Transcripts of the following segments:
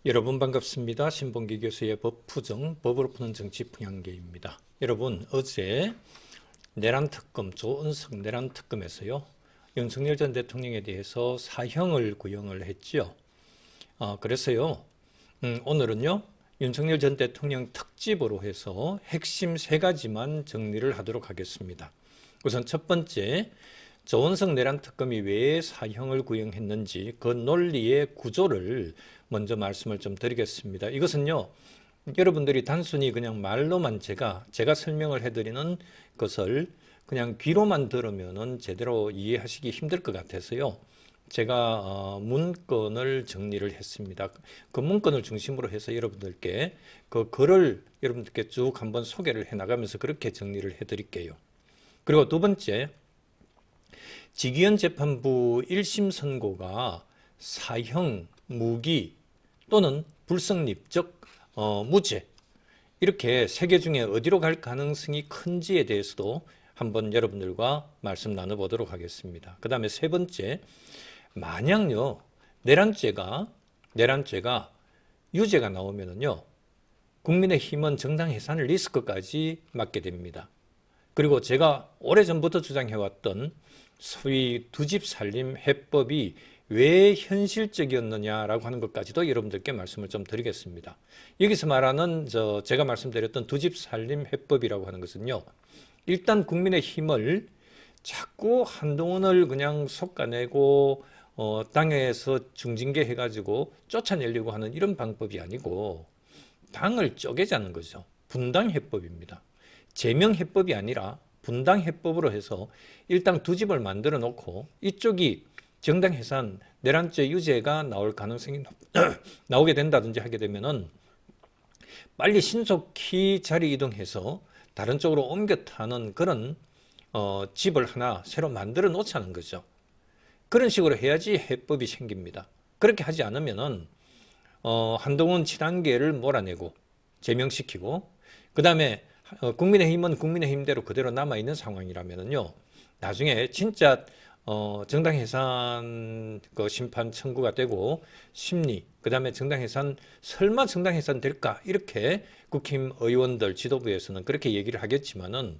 여러분 반갑습니다. 신봉기 교수의 법푸정, 법으로 푸는 정치 풍향계입니다. 여러분 어제 내란특검, 조은석 내란특검에서요. 윤석열 전 대통령에 대해서 사형을 구형을 했죠. 그래서요. 오늘은요. 윤석열 전 대통령 특집으로 해서 핵심 3가지만 정리를 하도록 하겠습니다. 우선 첫 번째, 조은석 내란특검이 왜 사형을 구형했는지 그 논리의 구조를 먼저 말씀을 좀 드리겠습니다. 이것은요, 여러분들이 단순히 그냥 말로만 제가 설명을 해드리는 것을 그냥 귀로만 들으면은 제대로 이해하시기 힘들 것 같아서요. 제가 문건을 정리를 했습니다. 그 문건을 중심으로 해서 여러분들께 그 글을 여러분들께 쭉 한번 소개를 해 나가면서 그렇게 정리를 해드릴게요. 그리고 두 번째, 지기현 재판부 1심 선고가 사형, 무기 또는 불성립, 즉 무죄 이렇게 3개 중에 어디로 갈 가능성이 큰지에 대해서도 한번 여러분들과 말씀 나눠보도록 하겠습니다. 그 다음에 세 번째, 만약요 내란죄가 유죄가 나오면은요 국민의힘은 정당 해산을 리스크까지 맞게 됩니다. 그리고 제가 오래전부터 주장해왔던 소위 두 집 살림 해법이 왜 현실적이었느냐라고 하는 것까지도 여러분들께 말씀을 좀 드리겠습니다. 여기서 말하는 제가 말씀드렸던 두 집 살림 해법이라고 하는 것은요. 일단 국민의힘을 자꾸 한동훈을 그냥 솎아내고 당에서 중징계 해가지고 쫓아내려고 하는 이런 방법이 아니고 당을 쪼개자는 거죠. 분당 해법입니다. 제명 해법이 아니라 분당 해법으로 해서 일단 두 집을 만들어 놓고 이쪽이 정당 해산, 내란죄 유죄가 나올 가능성이 나오게 된다든지 하게 되면은 빨리 신속히 자리 이동해서 다른 쪽으로 옮겨 타는 그런 집을 하나 새로 만들어 놓자는 거죠. 그런 식으로 해야지 해법이 생깁니다. 그렇게 하지 않으면은 한동훈 친한계를 몰아내고 제명시키고 그 다음에 국민의힘은 국민의힘대로 그대로 남아있는 상황이라면은요 나중에 진짜 정당 해산 그 심판 청구가 되고 심리 그 다음에 정당 해산 설마 정당 해산 될까 이렇게 국힘 의원들 지도부에서는 그렇게 얘기를 하겠지만은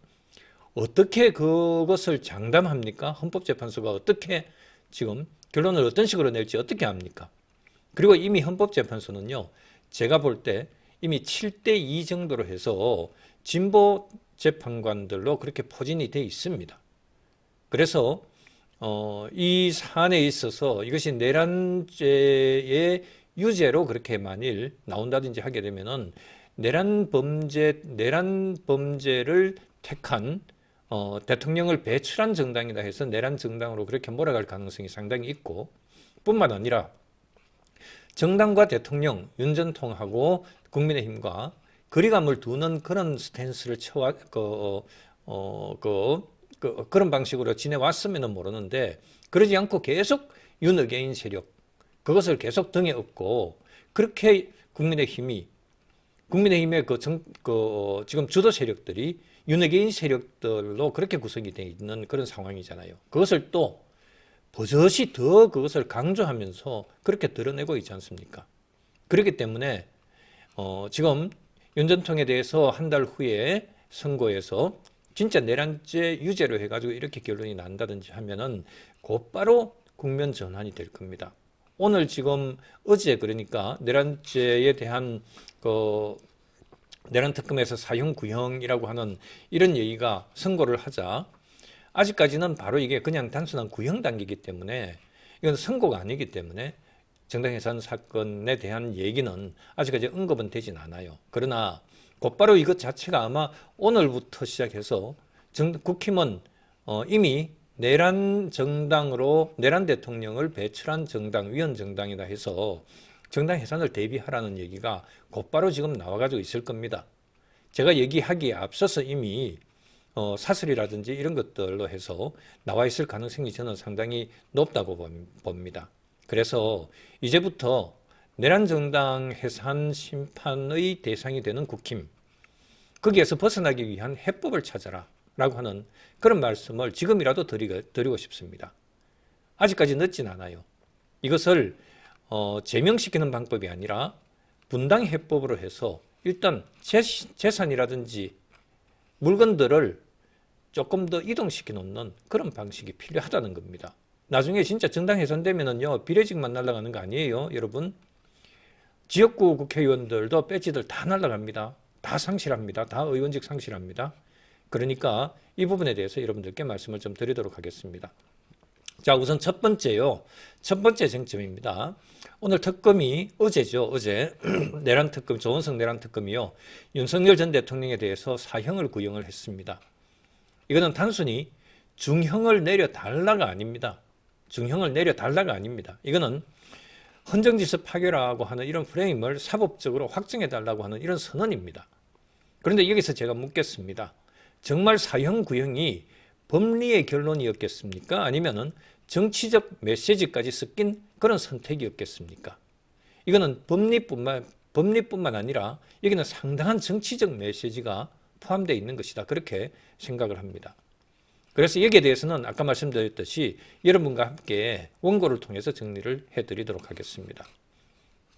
어떻게 그것을 장담합니까? 헌법재판소가 어떻게 지금 결론을 어떤 식으로 낼지 어떻게 합니까? 그리고 이미 헌법재판소는요 제가 볼 때 이미 7대2 정도로 해서 진보 재판관들로 그렇게 포진이 돼 있습니다. 그래서 이 사안에 있어서 이것이 내란죄의 유죄로 그렇게 만일 나온다든지 하게 되면은 내란 범죄를 택한 대통령을 배출한 정당이다 해서 내란 정당으로 그렇게 몰아갈 가능성이 상당히 있고 뿐만 아니라 정당과 대통령, 윤전통하고 국민의힘과 거리감을 두는 그런 스탠스를 그런 방식으로 지내왔으면 모르는데 그러지 않고 계속 윤어게인 세력 그것을 계속 등에 업고 그렇게 국민의힘의 지금 주도 세력들이 윤어게인 세력들로 그렇게 구성이 되어 있는 그런 상황이잖아요. 그것을 또 버젓이 더 그것을 강조하면서 그렇게 드러내고 있지 않습니까? 그렇기 때문에 지금 윤전통에 대해서 한 달 후에 선고해서 진짜 내란죄 유죄로 해가지고 이렇게 결론이 난다든지 하면은 곧바로 국면 전환이 될 겁니다. 오늘 지금 어제 그러니까 내란죄에 대한 내란특검에서 사형 구형이라고 하는 이런 얘기가 선고를 하자 아직까지는 바로 이게 그냥 단순한 구형 단계이기 때문에 이건 선고가 아니기 때문에 정당해산 사건에 대한 얘기는 아직까지 언급은 되진 않아요. 그러나 곧바로 이것 자체가 아마 오늘부터 시작해서 국힘은 이미 내란 정당으로 내란 대통령을 배출한 정당, 위헌 정당이다 해서 정당 해산을 대비하라는 얘기가 곧바로 지금 나와가지고 있을 겁니다. 제가 얘기하기에 앞서서 이미 사설이라든지 이런 것들로 해서 나와 있을 가능성이 저는 상당히 높다고 봅니다. 그래서 이제부터 내란 정당 해산 심판의 대상이 되는 국힘 거기에서 벗어나기 위한 해법을 찾아라 라고 하는 그런 말씀을 지금이라도 드리고 싶습니다. 아직까지 늦진 않아요. 이것을 제명시키는 방법이 아니라 분당 해법으로 해서 일단 재산이라든지 물건들을 조금 더 이동시켜 놓는 그런 방식이 필요하다는 겁니다. 나중에 진짜 정당 해산되면은요, 비례직만 날아가는 거 아니에요, 여러분. 지역구 국회의원들도 배지들 다 날아갑니다. 다 상실합니다. 다 의원직 상실합니다. 그러니까 이 부분에 대해서 여러분들께 말씀을 좀 드리도록 하겠습니다. 자, 우선 첫 번째요. 첫 번째 쟁점입니다. 오늘 특검이 어제죠. 어제 내란 특검, 조원석 내란 특검이요. 윤석열 전 대통령에 대해서 사형을 구형을 했습니다. 이거는 단순히 중형을 내려달라가 아닙니다. 중형을 내려달라가 아닙니다. 이거는 헌정질서 파괴라고 하는 이런 프레임을 사법적으로 확정해달라고 하는 이런 선언입니다. 그런데 여기서 제가 묻겠습니다. 정말 사형 구형이 법리의 결론이었겠습니까? 아니면은 정치적 메시지까지 섞인 그런 선택이었겠습니까? 이거는 법리뿐만 아니라 여기는 상당한 정치적 메시지가 포함되어 있는 것이다. 그렇게 생각을 합니다. 그래서 여기에 대해서는 아까 말씀드렸듯이 여러분과 함께 원고를 통해서 정리를 해드리도록 하겠습니다.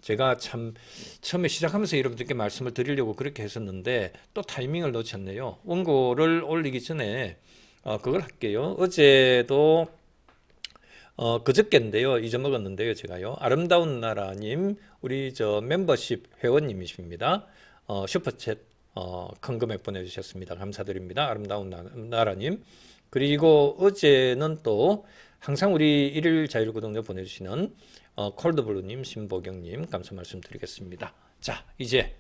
제가 참 처음에 시작하면서 여러분들께 말씀을 드리려고 그렇게 했었는데 또 타이밍을 놓쳤네요. 원고를 올리기 전에 그걸 할게요. 어제도 그저께인데요. 잊어먹었는데요. 제가요. 아름다운 나라님, 우리 저 멤버십 회원님이십니다. 슈퍼챗 큰 금액 보내주셨습니다. 감사드립니다. 아름다운 나라님. 그리고 어제는 또 항상 우리 일일 자율구독료 보내주시는 콜드블루님, 신보경님 감사 말씀드리겠습니다. 자, 이제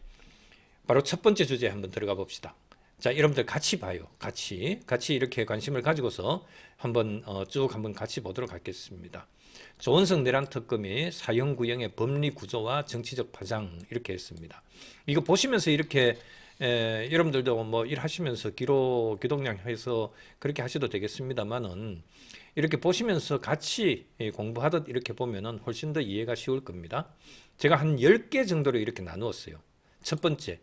바로 첫 번째 주제에 한번 들어가 봅시다. 자, 여러분들 같이 봐요. 같이 이렇게 관심을 가지고서 한번 쭉 한번 같이 보도록 하겠습니다. 조원석 내란 특검이 사형 구형의 법리 구조와 정치적 파장 이렇게 했습니다. 이거 보시면서 이렇게 여러분들도 뭐 일하시면서 기독량 해서 그렇게 하셔도 되겠습니다만은 이렇게 보시면서 같이 공부하듯 이렇게 보면은 훨씬 더 이해가 쉬울 겁니다. 제가 한 10개 정도로 이렇게 나누었어요. 첫 번째,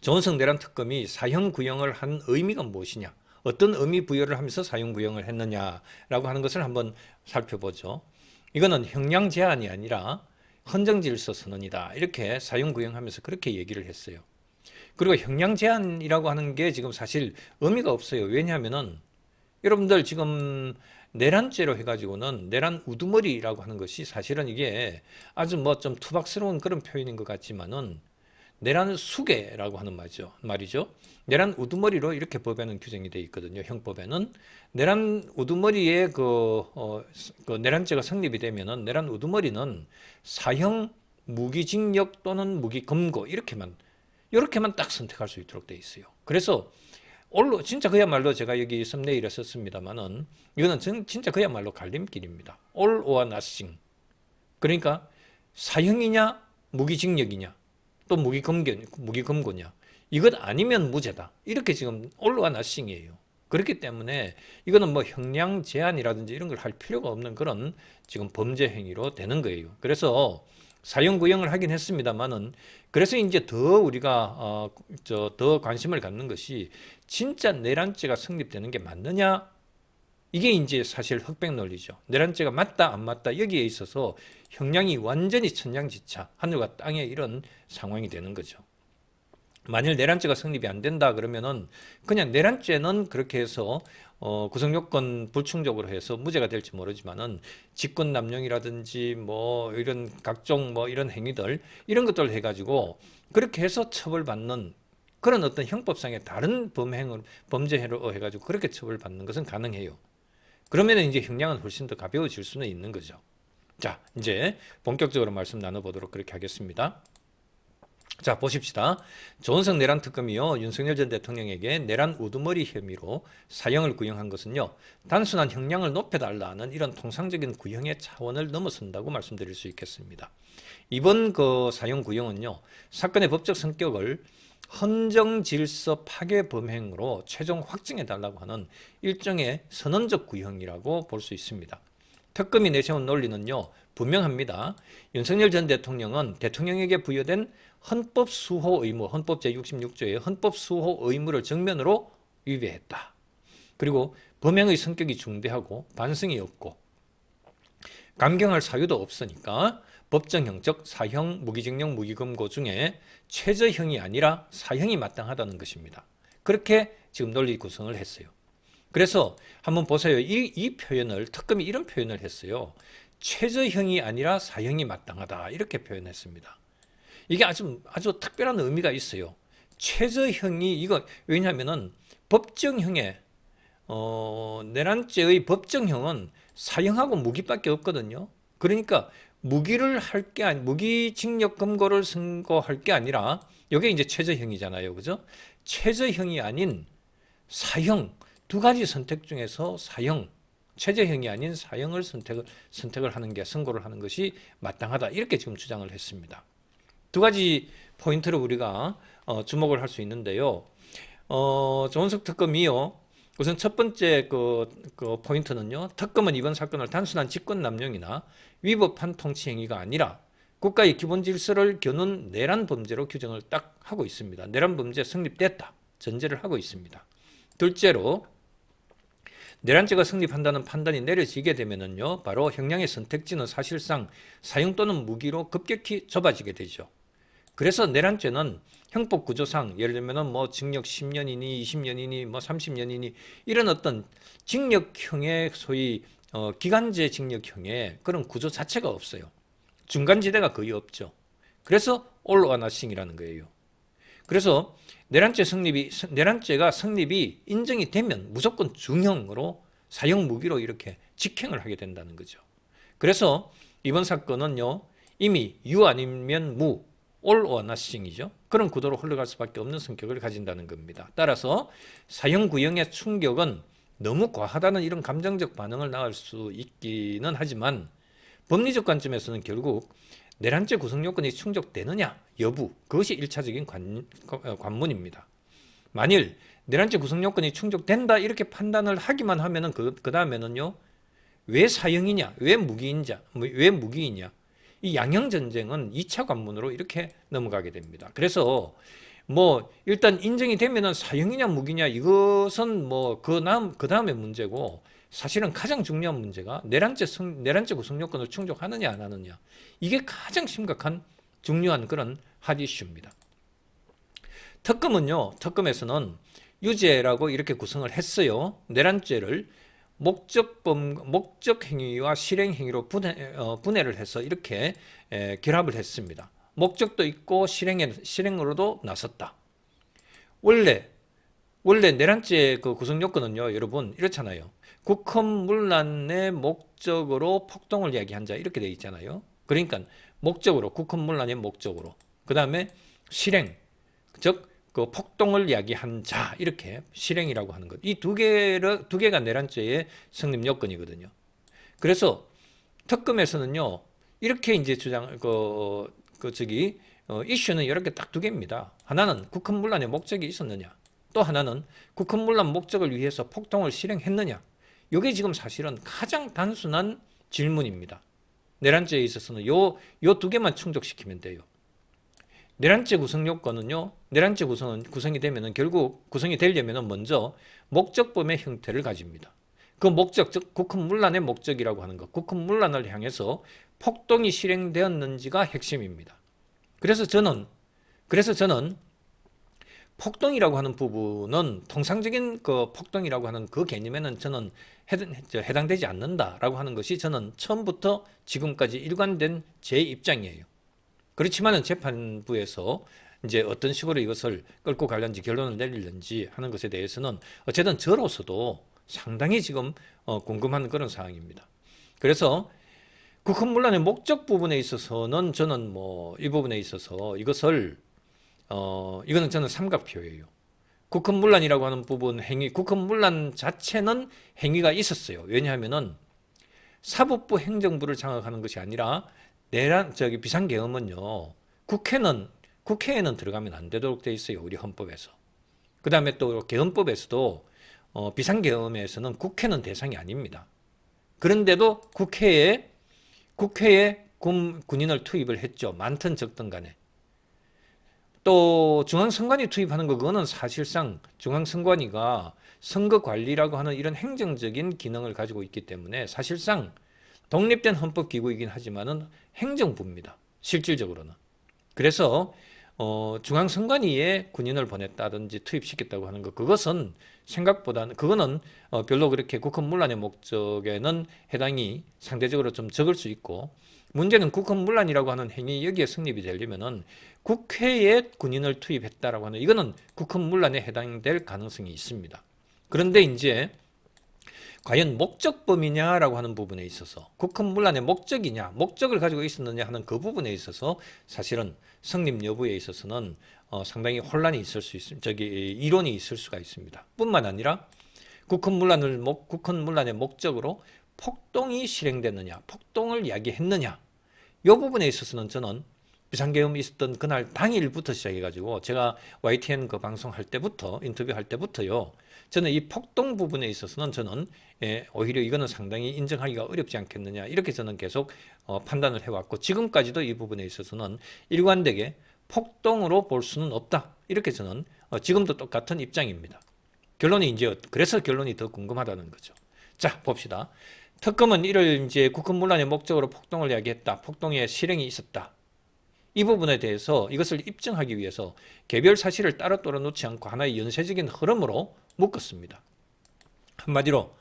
조원석 내란 특검이 사형 구형을 한 의미가 무엇이냐, 어떤 의미 부여를 하면서 사형 구형을 했느냐라고 하는 것을 한번 살펴보죠. 이거는 형량 제한이 아니라 헌정질서 선언이다. 이렇게 사형 구형하면서 그렇게 얘기를 했어요. 그리고 형량 제한이라고 하는 게 지금 사실 의미가 없어요. 왜냐하면은 여러분들 지금 내란죄로 해가지고는 내란 우두머리라고 하는 것이 사실은 이게 아주 뭐 좀 투박스러운 그런 표현인 것 같지만은 내란 수괴라고 하는 말이죠. 내란 우두머리로 이렇게 법에는 규정이 되어 있거든요. 형법에는 내란 우두머리에 그 내란죄가 성립이 되면은 내란 우두머리는 사형, 무기징역 또는 무기검거 이렇게만 딱 선택할 수 있도록 되어 있어요. 그래서 진짜 그야말로 제가 여기 썸네일에 썼습니다만은 이거는 진짜 그야말로 갈림길입니다. all or nothing. 그러니까 사형이냐 무기징역이냐 또 무기검거냐 이것 아니면 무죄다. 이렇게 지금 all or nothing이에요. 그렇기 때문에 이거는 뭐 형량 제한이라든지 이런 걸 할 필요가 없는 그런 지금 범죄 행위로 되는 거예요. 그래서 사형 구형을 하긴 했습니다만은 그래서 이제 더 우리가 더 관심을 갖는 것이 진짜 내란죄가 성립되는 게 맞느냐? 이게 이제 사실 흑백 논리죠. 내란죄가 맞다 안 맞다 여기에 있어서 형량이 완전히 천양지차, 하늘과 땅의 이런 상황이 되는 거죠. 만일 내란죄가 성립이 안 된다 그러면은 그냥 내란죄는 그렇게 해서 구성요건 불충족으로 해서 무죄가 될지 모르지만은 직권남용이라든지 뭐 이런 각종 뭐 이런 행위들 이런 것들을 해가지고 그렇게 해서 처벌받는 그런 어떤 형법상의 다른 범죄로 해가지고 그렇게 처벌받는 것은 가능해요. 그러면 이제 형량은 훨씬 더 가벼워질 수는 있는 거죠. 자, 이제 본격적으로 말씀 나눠보도록 그렇게 하겠습니다. 자, 보십시다. 조원석 내란 특검이요, 윤석열 전 대통령에게 내란 우두머리 혐의로 사형을 구형한 것은요, 단순한 형량을 높여달라는 이런 통상적인 구형의 차원을 넘어선다고 말씀드릴 수 있겠습니다. 이번 그 사형 구형은요, 사건의 법적 성격을 헌정질서 파괴 범행으로 최종 확정해달라고 하는 일종의 선언적 구형이라고 볼 수 있습니다. 특검이 내세운 논리는요, 분명합니다. 윤석열 전 대통령은 대통령에게 부여된 헌법 수호 의무, 헌법 제66조의 헌법 수호 의무를 정면으로 위배했다. 그리고 범행의 성격이 중대하고 반성이 없고 감경할 사유도 없으니까 법정형 즉 사형, 무기징역, 무기금고 중에 최저형이 아니라 사형이 마땅하다는 것입니다. 그렇게 지금 논리 구성을 했어요. 그래서 한번 보세요. 이 표현을 특검이 이런 표현을 했어요. 최저형이 아니라 사형이 마땅하다 이렇게 표현했습니다. 이게 아주 특별한 의미가 있어요. 최저형이 이거 왜냐하면은 법정형에 내란죄의 법정형은 사형하고 무기밖에 없거든요. 그러니까 무기를 할 게 아니 무기징역 금고를 선고할 게 아니라 이게 이제 최저형이잖아요, 그죠? 최저형이 아닌 사형 두 가지 선택 중에서 사형 최저형이 아닌 사형을 선택을 하는 게 선고를 하는 것이 마땅하다 이렇게 지금 주장을 했습니다. 두 가지 포인트를 우리가 주목을 할 수 있는데요. 조은석 특검이요. 우선 첫 번째 그 포인트는요. 특검은 이번 사건을 단순한 직권남용이나 위법한 통치 행위가 아니라 국가의 기본 질서를 겨눈 내란 범죄로 규정을 딱 하고 있습니다. 내란 범죄 성립됐다 전제를 하고 있습니다. 둘째로 내란죄가 성립한다는 판단이 내려지게 되면은요, 바로 형량의 선택지는 사실상 사형 또는 무기로 급격히 좁아지게 되죠. 그래서 내란죄는 형법 구조상 예를 들면은 뭐 징역 10년이니 20년이니 뭐 30년이니 이런 어떤 징역형의 소위 기간제 징역형의 그런 구조 자체가 없어요. 중간지대가 거의 없죠. 그래서 all or nothing이라는 거예요. 그래서 내란죄가 성립이 인정이 되면 무조건 중형으로 사형 무기로 이렇게 직행을 하게 된다는 거죠. 그래서 이번 사건은요, 이미 유 아니면 무 all or nothing이죠. 그런 구도로 흘러갈 수밖에 없는 성격을 가진다는 겁니다. 따라서 사형 구형의 충격은 너무 과하다는 이런 감정적 반응을 낳을 수 있기는 하지만 법리적 관점에서는 결국 내란죄 구성 요건이 충족되느냐 여부 그것이 1차적인 관문입니다. 만일 내란죄 구성 요건이 충족된다 이렇게 판단을 하기만 하면은 그 다음에는요 왜 사형이냐 왜 무기이냐 이 양형 전쟁은 2차 관문으로 이렇게 넘어가게 됩니다. 그래서 뭐 일단 인정이 되면은 사형이냐 무기냐 이것은 뭐 그 다음의 문제고 사실은 가장 중요한 문제가 내란죄 구성 요건을 충족하느냐 안 하느냐 이게 가장 심각한 중요한 그런 핫 이슈입니다. 특검에서는 유죄라고 이렇게 구성을 했어요. 내란죄를 목적 행위와 실행 행위로 분해를 해서 이렇게 결합을 했습니다. 목적도 있고 실행으로도 나섰다. 원래 내란죄 그 구성 요건은요, 여러분 이렇잖아요. 국헌문란의 목적으로 폭동을 야기한 자 이렇게 돼 있잖아요. 그러니까 목적으로 국헌문란의 목적으로 그 다음에 실행 즉 그 폭동을 야기한 자 이렇게 실행이라고 하는 것. 이 두 개가 내란죄의 성립 요건이거든요. 그래서 특검에서는요 이렇게 이제 이슈는 이렇게 딱 두 개입니다. 하나는 국헌문란의 목적이 있었느냐, 또 하나는 국헌문란 목적을 위해서 폭동을 실행했느냐. 이게 지금 사실은 가장 단순한 질문입니다. 내란죄에 있어서는 요 두 개만 충족시키면 돼요. 내란죄 구성 요건은요, 내란죄 구성이 되면은 결국 구성이 되려면은 먼저 목적범의 형태를 가집니다. 그 목적, 즉 국헌문란의 목적이라고 하는 것, 국헌문란을 향해서 폭동이 실행되었는지가 핵심입니다. 그래서 저는 폭동이라고 하는 부분은 통상적인 그 폭동이라고 하는 그 개념에는 저는 해당되지 않는다라고 하는 것이 저는 처음부터 지금까지 일관된 제 입장이에요. 그렇지만은 재판부에서 이제 어떤 식으로 이것을 끌고 가려는지 결론을 내리려는지 하는 것에 대해서는 어쨌든 저로서도 상당히 지금 궁금한 그런 상황입니다. 그래서 국헌문란의 목적 부분에 있어서는 저는 뭐 이 부분에 있어서 이거는 저는 삼각표예요. 국헌문란이라고 하는 부분 국헌문란 자체는 행위가 있었어요. 왜냐하면은 사법부 행정부를 장악하는 것이 아니라 비상계엄은요, 국회에는 들어가면 안 되도록 돼 있어요. 우리 헌법에서. 그 다음에 또 계엄법에서도 비상계엄에서는 국회는 대상이 아닙니다. 그런데도 국회에 군인을 투입을 했죠. 많든 적든 간에. 또 중앙선관위 투입하는 거 그거는 사실상 중앙선관위가 선거관리라고 하는 이런 행정적인 기능을 가지고 있기 때문에 사실상 독립된 헌법기구이긴 하지만은 행정부입니다. 실질적으로는. 그래서 중앙선관위에 군인을 보냈다든지 투입시켰다고 하는 것, 그것은 생각보다는 그거는 별로 그렇게 국헌문란의 목적에는 해당이 상대적으로 좀 적을 수 있고, 문제는 국헌문란이라고 하는 행위 여기에 성립이 되려면은 국회에 군인을 투입했다라고 하는, 이거는 국헌문란에 해당될 가능성이 있습니다. 그런데 이제 과연 목적범이냐라고 하는 부분에 있어서, 국헌문란의 목적이냐, 목적을 가지고 있었느냐 하는 그 부분에 있어서 사실은 성립 여부에 있어서는 상당히 혼란이 있을 수 있습니다. 이론이 있을 수가 있습니다. 뿐만 아니라 국헌문란의 목적으로 폭동이 실행됐느냐, 폭동을 이야기했느냐, 이 부분에 있어서는 저는 비상계엄이 있었던 그날 당일부터 시작해가지고 제가 YTN 그 방송할 때부터, 인터뷰할 때부터요, 저는 이 폭동 부분에 있어서는 저는 오히려 이거는 상당히 인정하기가 어렵지 않겠느냐, 이렇게 저는 계속 판단을 해왔고, 지금까지도 이 부분에 있어서는 일관되게 폭동으로 볼 수는 없다, 이렇게 저는 지금도 똑같은 입장입니다. 결론이 이제, 그래서 결론이 더 궁금하다는 거죠. 자, 봅시다. 특검은 이를 이제 국헌문란의 목적으로 폭동을 이야기했다, 폭동의 실행이 있었다, 이 부분에 대해서 이것을 입증하기 위해서 개별 사실을 따로 놓지 않고 하나의 연쇄적인 흐름으로 묶었습니다. 한마디로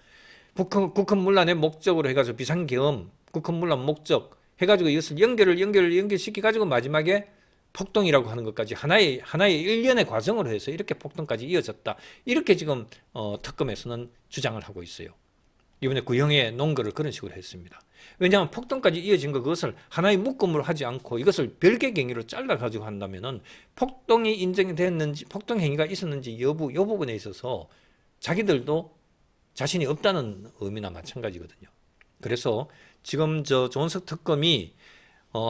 국헌문란의 목적으로 해가지고 비상계엄, 국헌문란 목적 해가지고 이것을 연결시켜가지고 마지막에 폭동이라고 하는 것까지 하나의 일련의 과정으로 해서 이렇게 폭동까지 이어졌다, 이렇게 지금 특검에서는 주장을 하고 있어요. 이번에 구형의 논거를 그런 식으로 했습니다. 왜냐하면 폭동까지 이어진 그것을 하나의 묶음으로 하지 않고 이것을 별개 경위로 잘라가지고 한다면은 폭동이 인정이 됐는지, 폭동 행위가 있었는지 여부, 이 부분에 있어서 자기들도 자신이 없다는 의미나 마찬가지거든요. 그래서 지금 조은석 특검이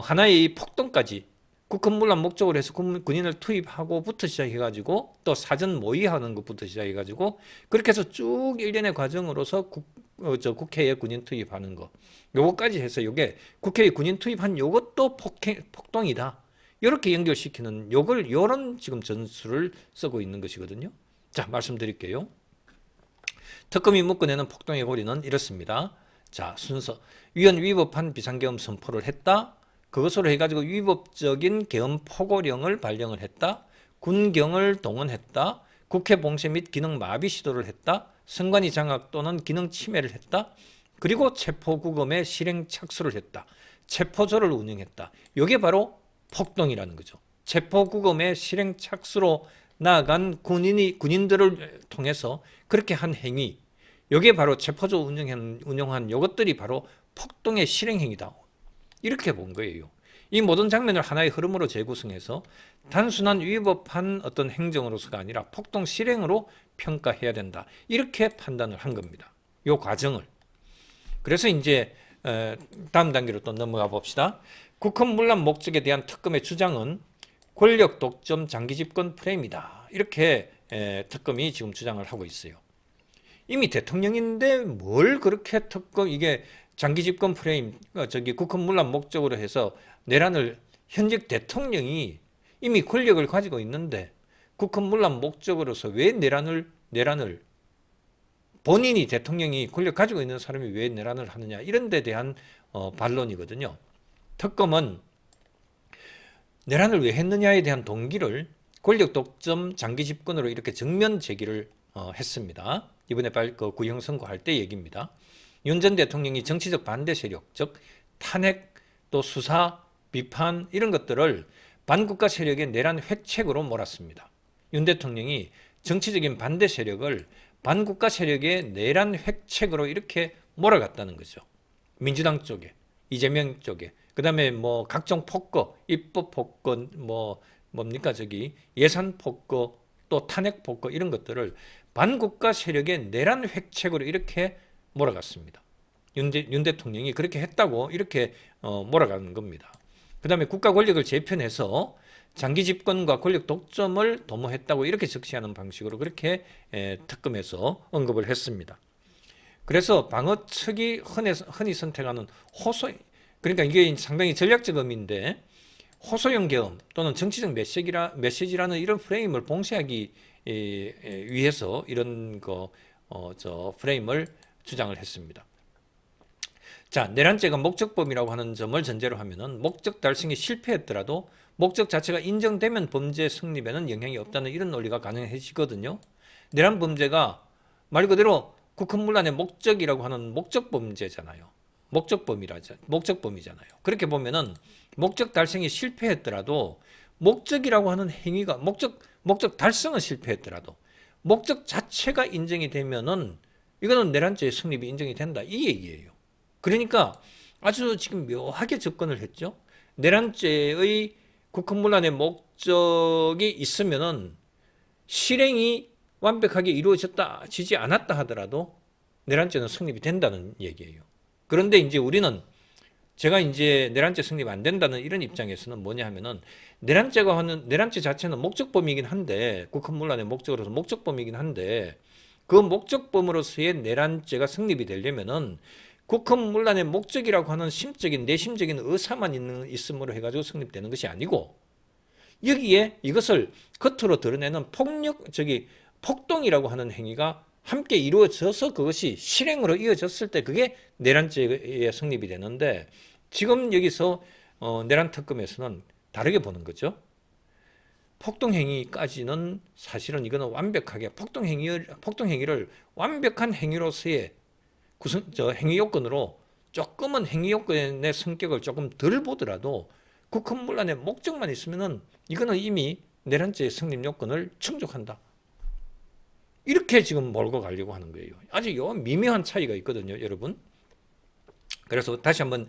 하나의 폭동까지 국헌문란 목적으로 해서 군인을 투입하고부터 시작해가지고 또 사전 모의하는 것부터 시작해가지고 그렇게 해서 쭉 일련의 과정으로서 국회에 군인 투입하는 거, 요거까지 해서 요게 국회에 군인 투입한 요것도 폭동이다, 이렇게 연결시키는 요런 지금 전술을 쓰고 있는 것이거든요. 자, 말씀드릴게요. 특검이 묶어내는 폭동의 고리는 이렇습니다. 자, 순서. 위헌 위법한 비상계엄 선포를 했다. 그것으로 해가지고 위법적인 계엄 포고령을 발령을 했다. 군경을 동원했다. 국회 봉쇄 및 기능 마비 시도를 했다. 선관위 장악 또는 기능 침해를 했다. 그리고 체포구금의 실행 착수를 했다. 체포조를 운영했다. 이게 바로 폭동이라는 거죠. 체포구금의 실행 착수로 나아간 군인들을 통해서 그렇게 한 행위, 이게 바로 체포조 운영한 이것들이 바로 폭동의 실행행위다, 이렇게 본 거예요. 이 모든 장면을 하나의 흐름으로 재구성해서 단순한 위법한 어떤 행정으로서가 아니라 폭동 실행으로 평가해야 된다, 이렇게 판단을 한 겁니다. 이 과정을. 그래서 이제 다음 단계로 또 넘어가 봅시다. 국헌문란 목적에 대한 특검의 주장은 권력 독점 장기 집권 프레임이다, 이렇게 특검이 지금 주장을 하고 있어요. 이미 대통령인데 뭘 그렇게 이게 장기 집권 프레임, 국헌문란 목적으로 해서 내란을, 현직 대통령이 이미 권력을 가지고 있는데 국헌문란 목적으로서 왜 내란을 본인이, 대통령이 권력 가지고 있는 사람이 왜 내란을 하느냐, 이런 데 대한 반론이거든요. 특검은 내란을 왜 했느냐에 대한 동기를 권력 독점 장기 집권으로 이렇게 정면 제기를 했습니다. 이번에 구형 선고할 때 얘기입니다. 윤 전 대통령이 정치적 반대 세력, 즉 탄핵, 또 수사, 비판, 이런 것들을 반국가 세력의 내란 획책으로 몰았습니다. 윤 대통령이 정치적인 반대 세력을 반국가 세력의 내란 획책으로 이렇게 몰아갔다는 거죠. 민주당 쪽에, 이재명 쪽에, 그 다음에 뭐 각종 폭거, 입법 폭거, 예산 폭거, 또 탄핵 폭거, 이런 것들을 반국가 세력의 내란 획책으로 이렇게 몰아갔습니다. 윤 대통령이 그렇게 했다고 이렇게 몰아가는 겁니다. 그 다음에 국가 권력을 재편해서 장기 집권과 권력 독점을 도모했다고 이렇게 적시하는 방식으로 그렇게 특검에서 언급을 했습니다. 그래서 방어 측이 흔히 선택하는 그러니까 이게 상당히 전략적 의미인데, 호소형 계엄 또는 정치적 메시지라는 이런 프레임을 봉쇄하기 위해서 이런 프레임을 주장을 했습니다. 자, 내란죄가 목적범이라고 하는 점을 전제로 하면은 목적 달성에 실패했더라도 목적 자체가 인정되면 범죄 성립에는 영향이 없다는 이런 논리가 가능해지거든요. 내란 범죄가 말 그대로 국헌문란의 목적이라고 하는 목적 범죄잖아요. 목적범이잖아요. 그렇게 보면은 목적 달성이 실패했더라도 목적이라고 하는 행위가 목적 달성은 실패했더라도 목적 자체가 인정이 되면은 이거는 내란죄의 성립이 인정이 된다 이 얘기예요. 그러니까 아주 지금 묘하게 접근을 했죠. 내란죄의 국헌문란의 목적이 있으면은 실행이 완벽하게 이루어지지 않았다 하더라도 내란죄는 성립이 된다는 얘기예요. 그런데 이제 우리는 제가 이제 내란죄 성립 안 된다는 이런 입장에서는 뭐냐 하면은 내란죄 자체는 목적범이긴 한데 국헌문란의 목적으로서 목적범이긴 한데 그 목적범으로서의 내란죄가 성립이 되려면은 국헌문란의 목적이라고 하는 심적인 내심적인 의사만 있음으로 해가지고 성립되는 것이 아니고 여기에 이것을 겉으로 드러내는 폭동이라고 하는 행위가 함께 이루어져서 그것이 실행으로 이어졌을 때 그게 내란죄의 성립이 되는데 지금 여기서 내란 특검에서는 다르게 보는 거죠. 폭동행위까지는 사실은 이거는 완벽하게 폭동행위를 완벽한 행위로서의 행위 요건으로 조금은 행위 요건의 성격을 조금 덜 보더라도 국헌문란의 목적만 있으면은 이거는 이미 내란죄의 성립 요건을 충족한다. 이렇게 지금 몰고 가려고 하는 거예요. 아주 요 미묘한 차이가 있거든요, 여러분. 그래서 다시 한번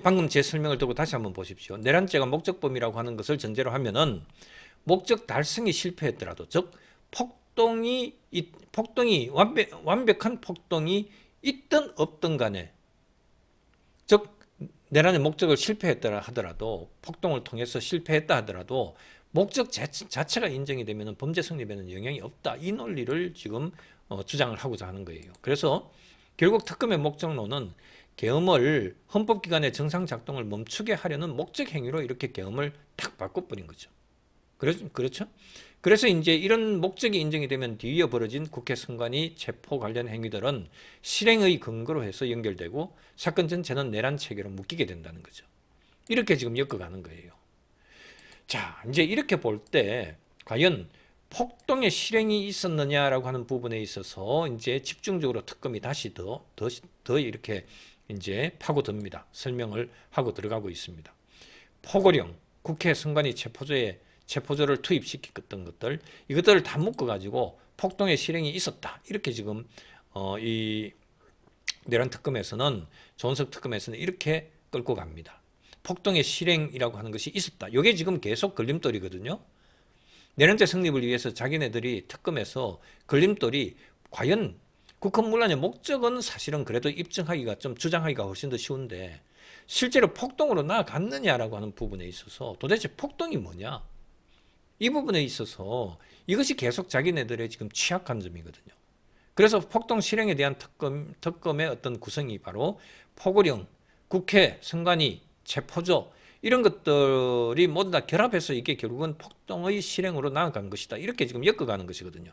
방금 제 설명을 듣고 다시 한번 보십시오. 내란죄가 목적범이라고 하는 것을 전제로 하면은 목적 달성이 실패했더라도 즉 완벽한 폭동이 있든 없든 간에 즉 내란의 목적을 실패했다 하더라도 폭동을 통해서 실패했다 하더라도 목적 자체가 인정이 되면 범죄 성립에는 영향이 없다. 이 논리를 지금 주장을 하고자 하는 거예요. 그래서 결국 특검의 목적론은 계엄을 헌법기관의 정상 작동을 멈추게 하려는 목적 행위로 이렇게 계엄을 탁 바꿔버린 거죠. 그렇죠? 그래서 이제 이런 목적이 인정이 되면 뒤이어 벌어진 국회 선관위 체포 관련 행위들은 실행의 근거로 해서 연결되고 사건 전체는 내란 체계로 묶이게 된다는 거죠. 이렇게 지금 엮어가는 거예요. 자, 이제 이렇게 볼 때 과연 폭동의 실행이 있었느냐라고 하는 부분에 있어서 이제 집중적으로 특검이 다시 더 이렇게 이제 파고듭니다. 설명을 하고 들어가고 있습니다. 포고령, 국회 선관위 체포조를 투입시켰던 것들, 이것들을 다 묶어가지고 폭동의 실행이 있었다. 이렇게 지금 이 내란 특검에서는 존석 특검에서는 이렇게 끌고 갑니다. 폭동의 실행이라고 하는 것이 있었다. 이게 지금 계속 걸림돌이거든요. 내란죄 성립을 위해서 자기네들이 특검에서 걸림돌이 과연 국헌문란의 목적은 사실은 그래도 입증하기가 좀 주장하기가 훨씬 더 쉬운데 실제로 폭동으로 나아갔느냐라고 하는 부분에 있어서 도대체 폭동이 뭐냐? 이 부분에 있어서 이것이 계속 자기네들의 지금 취약한 점이거든요. 그래서 폭동 실행에 대한 특검의 어떤 구성이 바로 포고령, 국회, 선관위, 체포조 이런 것들이 모두 다 결합해서 이게 결국은 폭동의 실행으로 나아간 것이다. 이렇게 지금 엮어가는 것이거든요.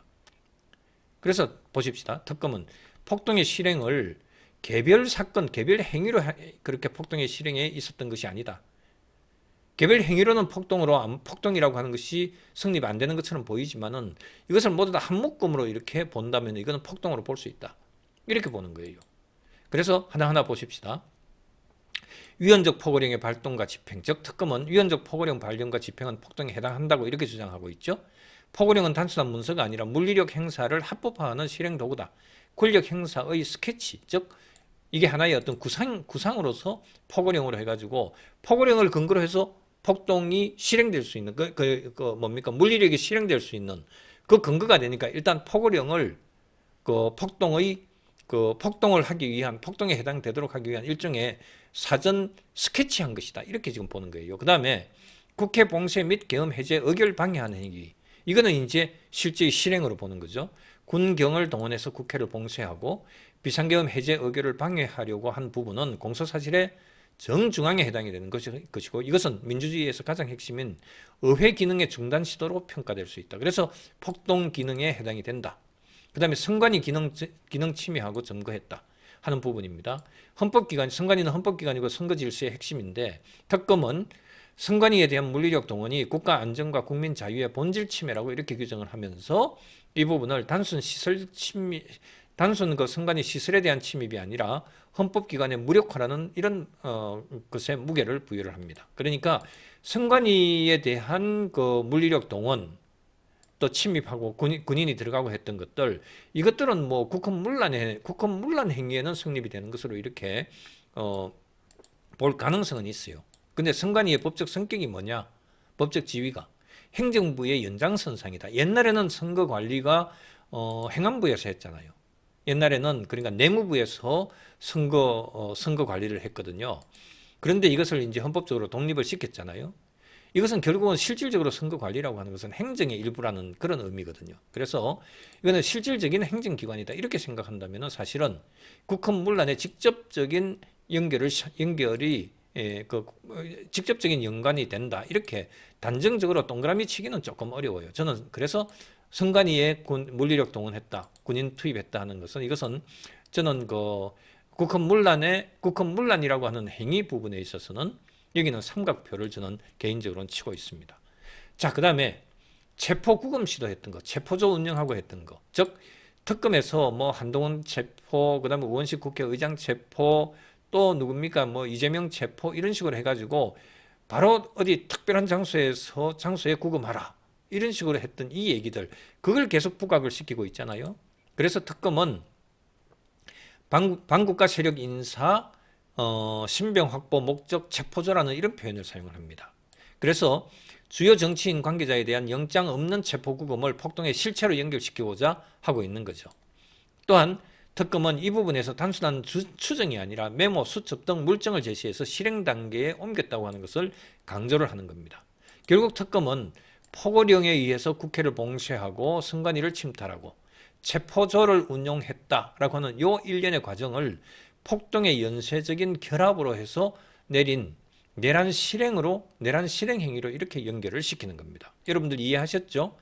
그래서 보십시다. 특검은 폭동의 실행을 개별 사건, 개별 행위로 그렇게 폭동의 실행에 있었던 것이 아니다. 개별 행위로는 폭동이라고 하는 것이 성립 안 되는 것처럼 보이지만은 이것을 모두 다 한 묶음으로 이렇게 본다면 이거는 폭동으로 볼 수 있다. 이렇게 보는 거예요. 그래서 하나하나 보십시다. 위헌적 포고령의 발동과 집행, 즉 특검은 위헌적 포고령 발령과 집행은 폭동에 해당한다고 이렇게 주장하고 있죠. 포고령은 단순한 문서가 아니라 물리력 행사를 합법화하는 실행 도구다. 권력 행사의 스케치, 즉 이게 하나의 어떤 구상으로서 포고령으로 해가지고 포고령을 근거로 해서 폭동이 실행될 수 있는 물리력이 실행될 수 있는 그 근거가 되니까 일단 포고령을 폭동을 하기 위한 폭동에 해당되도록 하기 위한 일종의 사전 스케치한 것이다. 이렇게 지금 보는 거예요. 그 다음에 국회 봉쇄 및 계엄 해제 의결 방해하는 행위. 이거는 이제 실제의 실행으로 보는 거죠. 군경을 동원해서 국회를 봉쇄하고 비상계엄 해제 의결을 방해하려고 한 부분은 공소사실의 정중앙에 해당이 되는 것이고 이것은 민주주의에서 가장 핵심인 의회 기능의 중단 시도로 평가될 수 있다. 그래서 폭동 기능에 해당이 된다. 그 다음에 선관위 기능 침해하고 점거했다. 하는 부분입니다. 헌법기관, 선관위는 헌법기관이고 선거질서의 핵심인데 특검은 선관위에 대한 물리력 동원이 국가 안전과 국민 자유의 본질 침해라고 이렇게 규정을 하면서 이 부분을 단순 그 선관위 시설에 대한 침입이 아니라 헌법기관의 무력화라는 이런 것에 무게를 부여를 합니다. 그러니까 선관위에 대한 그 물리력 동원 또 침입하고 군인이 들어가고 했던 것들 이것들은 뭐 국헌 문란 행위에는 성립이 되는 것으로 이렇게 볼 가능성은 있어요. 근데 선관위의 법적 성격이 뭐냐? 법적 지위가 행정부의 연장선상이다. 옛날에는 선거 관리가 행안부에서 했잖아요. 옛날에는 그러니까 내무부에서 선거 관리를 했거든요. 그런데 이것을 이제 헌법적으로 독립을 시켰잖아요. 이것은 결국은 실질적으로 선거 관리라고 하는 것은 행정의 일부라는 그런 의미거든요. 그래서 이거는 실질적인 행정기관이다. 이렇게 생각한다면 사실은 국헌 문란의 직접적인 연결이 직접적인 연관이 된다. 이렇게 단정적으로 동그라미 치기는 조금 어려워요. 저는 그래서 선관위에 물리력 동원했다, 군인 투입했다 하는 것은 이것은 저는 그 국헌 문란이라고 하는 행위 부분에 있어서는 여기는 삼각표를 저는 개인적으로는 치고 있습니다. 자, 그 다음에 체포구금 시도했던 거, 체포조 운영하고 했던 거, 즉 특검에서 뭐 한동훈 체포, 그 다음에 우원식 국회의장 체포, 또 누굽니까 뭐 이재명 체포 이런 식으로 해가지고 바로 어디 특별한 장소에 구금하라 이런 식으로 했던 이 얘기들 그걸 계속 부각을 시키고 있잖아요. 그래서 특검은 반국가 세력 인사 신병 확보 목적 체포조라는 이런 표현을 사용을 합니다. 그래서 주요 정치인 관계자에 대한 영장 없는 체포구금을 폭동의 실체로 연결시키고자 하고 있는 거죠. 또한 특검은 이 부분에서 단순한 추정이 아니라 메모, 수첩 등 물증을 제시해서 실행 단계에 옮겼다고 하는 것을 강조를 하는 겁니다. 결국 특검은 포고령에 의해서 국회를 봉쇄하고 선관위를 침탈하고 체포조를 운용했다라고 하는 요 일련의 과정을 폭동의 연쇄적인 결합으로 해서 내린 내란 실행 행위로 이렇게 연결을 시키는 겁니다. 여러분들 이해하셨죠?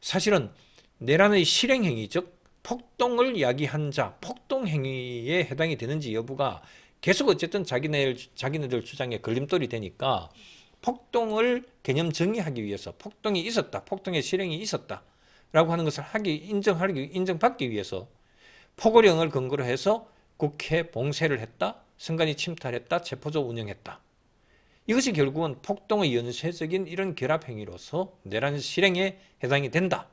사실은 내란의 실행 행위, 즉 폭동을 야기한 자, 폭동 행위에 해당이 되는지 여부가 계속 어쨌든 자기네들 주장에 걸림돌이 되니까 폭동을 개념 정의하기 위해서 폭동이 있었다, 폭동의 실행이 있었다라고 하는 것을 인정받기 위해서 포고령을 근거로 해서 국회 봉쇄를 했다, 선관위 침탈했다, 체포조 운영했다. 이것이 결국은 폭동의 연쇄적인 이런 결합 행위로서 내란 실행에 해당이 된다.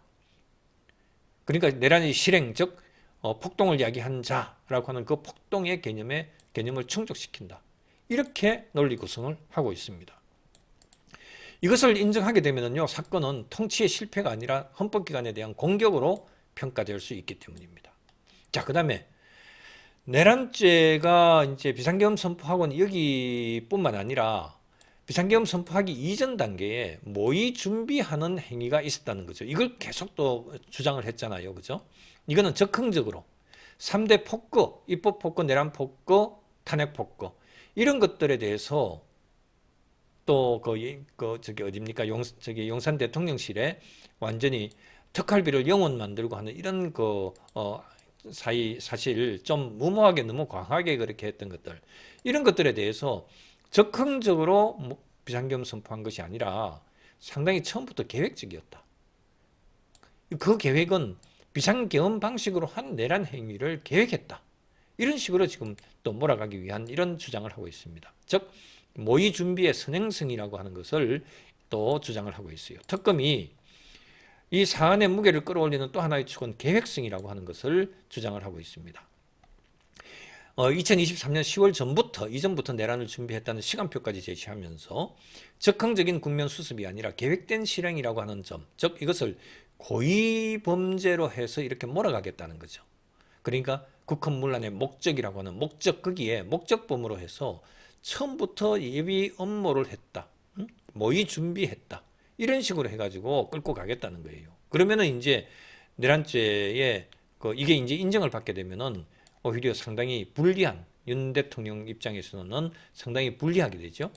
그러니까 내란의 실행, 즉 폭동을 야기한 자라고 하는 그 폭동의 개념을 충족시킨다. 이렇게 논리 구성을 하고 있습니다. 이것을 인정하게 되면요, 사건은 통치의 실패가 아니라 헌법기관에 대한 공격으로 평가될 수 있기 때문입니다. 자, 그 다음에 내란죄가 이제 비상계엄 선포하고는 여기뿐만 아니라 비상계엄 선포하기 이전 단계에 모의 준비하는 행위가 있었다는 거죠. 이걸 계속 또 주장을 했잖아요. 그죠? 이거는 적극적으로 3대 폭거, 입법 폭거, 내란 폭거, 탄핵 폭거 이런 것들에 대해서 또 어딥니까? 용산 대통령실에 완전히 특활비를 영원 만들고 하는 이런 사실 좀 무모하게 너무 과하게 그렇게 했던 것들 이런 것들에 대해서 적극적으로 비상계엄 선포한 것이 아니라 상당히 처음부터 계획적이었다. 그 계획은 비상계엄 방식으로 한 내란 행위를 계획했다. 이런 식으로 지금 또 몰아가기 위한 이런 주장을 하고 있습니다. 즉 모의 준비의 선행성이라고 하는 것을 또 주장을 하고 있어요. 특검이 이 사안의 무게를 끌어올리는 또 하나의 축은 계획성이라고 하는 것을 주장을 하고 있습니다. 2023년 10월 이전부터 내란을 준비했다는 시간표까지 제시하면서 적극적인 국면 수습이 아니라 계획된 실행이라고 하는 점, 즉 이것을 고의범죄로 해서 이렇게 몰아가겠다는 거죠. 그러니까 국헌문란의 목적이라고 하는 거기에 목적범으로 해서 처음부터 예비 업무를 했다, 모의 준비했다 이런 식으로 해가지고 끌고 가겠다는 거예요. 그러면은 이제 내란죄에 이게 이제 인정을 받게 되면은 오히려 상당히 불리한 윤 대통령 입장에서는 상당히 불리하게 되죠.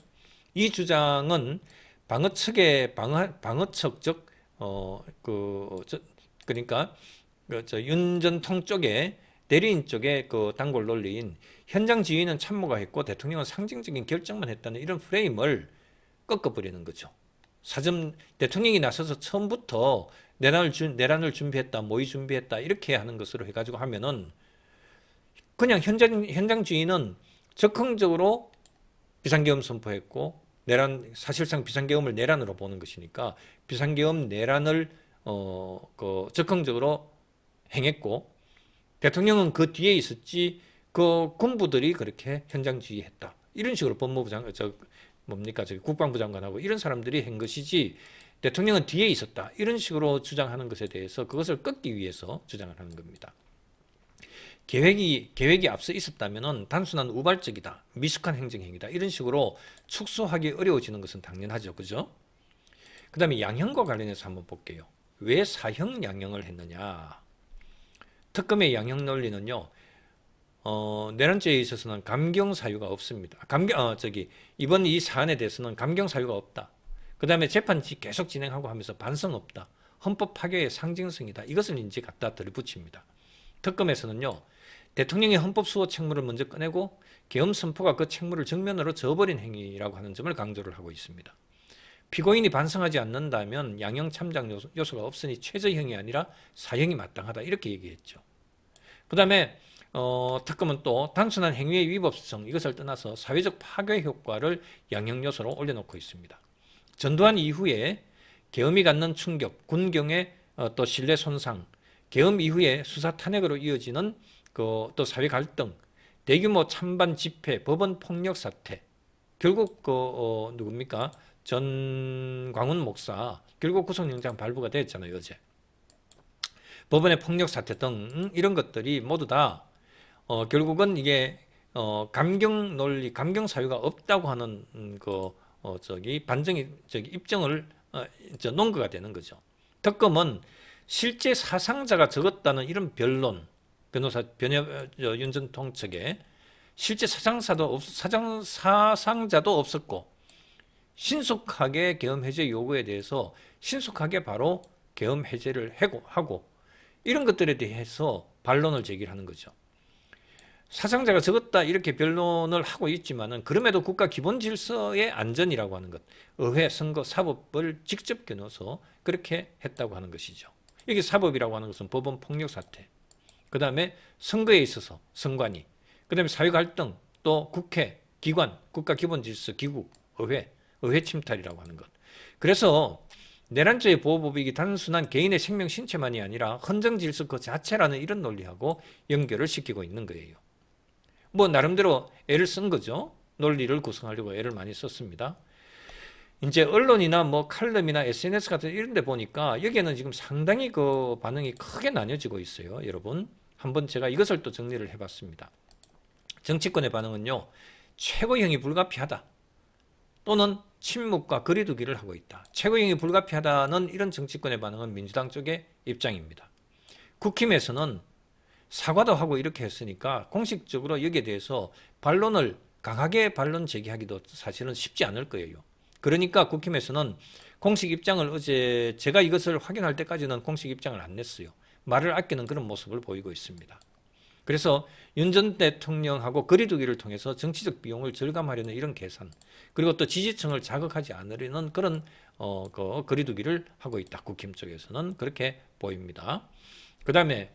이 주장은 방어측 즉 그러니까 윤 전 통 쪽에 대리인 쪽의 그 단골 논리인 현장 지휘는 참모가 했고 대통령은 상징적인 결정만 했다는 이런 프레임을 꺾어버리는 거죠. 사전 대통령이 나서서 처음부터 내란을 준비했다, 모의 준비했다 이렇게 하는 것으로 해가지고 하면은 그냥 현장 지휘는 적극적으로 비상계엄 선포했고 사실상 비상계엄을 내란으로 보는 것이니까 비상계엄 내란을 적극적으로 행했고 대통령은 그 뒤에 있었지 그 군부들이 그렇게 현장 지휘했다. 이런 식으로 법무부 장관, 국방부 장관하고 이런 사람들이 한 것이지 대통령은 뒤에 있었다. 이런 식으로 주장하는 것에 대해서 그것을 꺾기 위해서 주장을 하는 겁니다. 계획이 앞서 있었다면 단순한 우발적이다, 미숙한 행정행위다 이런 식으로 축소하기 어려워지는 것은 당연하죠, 그죠? 그 다음에 양형과 관련해서 한번 볼게요. 왜 사형 양형을 했느냐? 특검의 양형 논리는요, 내란죄에 있어서는 감경 사유가 없습니다. 이번 이 사안에 대해서는 감경 사유가 없다. 그 다음에 재판 계속 진행하고 하면서 반성 없다. 헌법 파괴의 상징성이다. 이것을 이제 갖다 들이붙입니다. 특검에서는요, 대통령이 헌법 수호 책무를 먼저 꺼내고 계엄 선포가 그 책무를 정면으로 저버린 행위라고 하는 점을 강조를 하고 있습니다. 피고인이 반성하지 않는다면 양형 참작 요소가 없으니 최저형이 아니라 사형이 마땅하다 이렇게 얘기했죠. 그 다음에 특검은 또 단순한 행위의 위법성 이것을 떠나서 사회적 파괴 효과를 양형 요소로 올려놓고 있습니다. 전두환 이후에 계엄이 갖는 충격, 군경의 또 신뢰 손상, 계엄 이후에 수사 탄핵으로 이어지는 또 사회 갈등, 대규모 찬반 집회, 법원 폭력 사태, 결국 누굽니까? 전광훈 목사 결국 구속영장 발부가 됐잖아요, 어제. 법원의 폭력 사태 등 이런 것들이 모두 다 결국은 이게 감경 논리, 감경 사유가 없다고 하는 입증을 논거가 되는 거죠. 특검은 실제 사상자가 적었다는 이런 변론, 윤 전 통측에 실제 사상자도 없었고 신속하게 계엄 해제 요구에 대해서 신속하게 바로 계엄 해제를 하고 이런 것들에 대해서 반론을 제기하는 거죠. 사상자가 적었다 이렇게 변론을 하고 있지만은 그럼에도 국가 기본 질서의 안전이라고 하는 것, 의회, 선거, 사법을 직접 겨눠서 그렇게 했다고 하는 것이죠. 이게 사법이라고 하는 것은 법원 폭력 사태, 그 다음에 선거에 있어서 선관위, 그 다음에 사회 갈등, 또 국회, 기관, 국가 기본 질서, 기구, 의회 침탈이라고 하는 것. 그래서 내란죄의 보호법이 단순한 개인의 생명, 신체만이 아니라 헌정 질서 그 자체라는 이런 논리하고 연결을 시키고 있는 거예요. 뭐 나름대로 애를 쓴 거죠. 논리를 구성하려고 애를 많이 썼습니다. 이제 언론이나 뭐 칼럼이나 SNS 같은 이런 데 보니까 여기에는 지금 상당히 그 반응이 크게 나뉘어지고 있어요. 여러분 한번 제가 이것을 또 정리를 해봤습니다. 정치권의 반응은요, 최고형이 불가피하다 또는 침묵과 거리두기를 하고 있다. 최고형이 불가피하다는 이런 정치권의 반응은 민주당 쪽의 입장입니다. 국힘에서는 사과도 하고 이렇게 했으니까 공식적으로 여기에 대해서 강하게 반론 제기하기도 사실은 쉽지 않을 거예요. 그러니까 국힘에서는 공식 입장을 어제 제가 이것을 확인할 때까지는 공식 입장을 안 냈어요. 말을 아끼는 그런 모습을 보이고 있습니다. 그래서 윤 전 대통령하고 거리두기를 통해서 정치적 비용을 절감하려는 이런 계산, 그리고 또 지지층을 자극하지 않으려는 그런 거리두기를 하고 있다. 국힘 쪽에서는 그렇게 보입니다. 그 다음에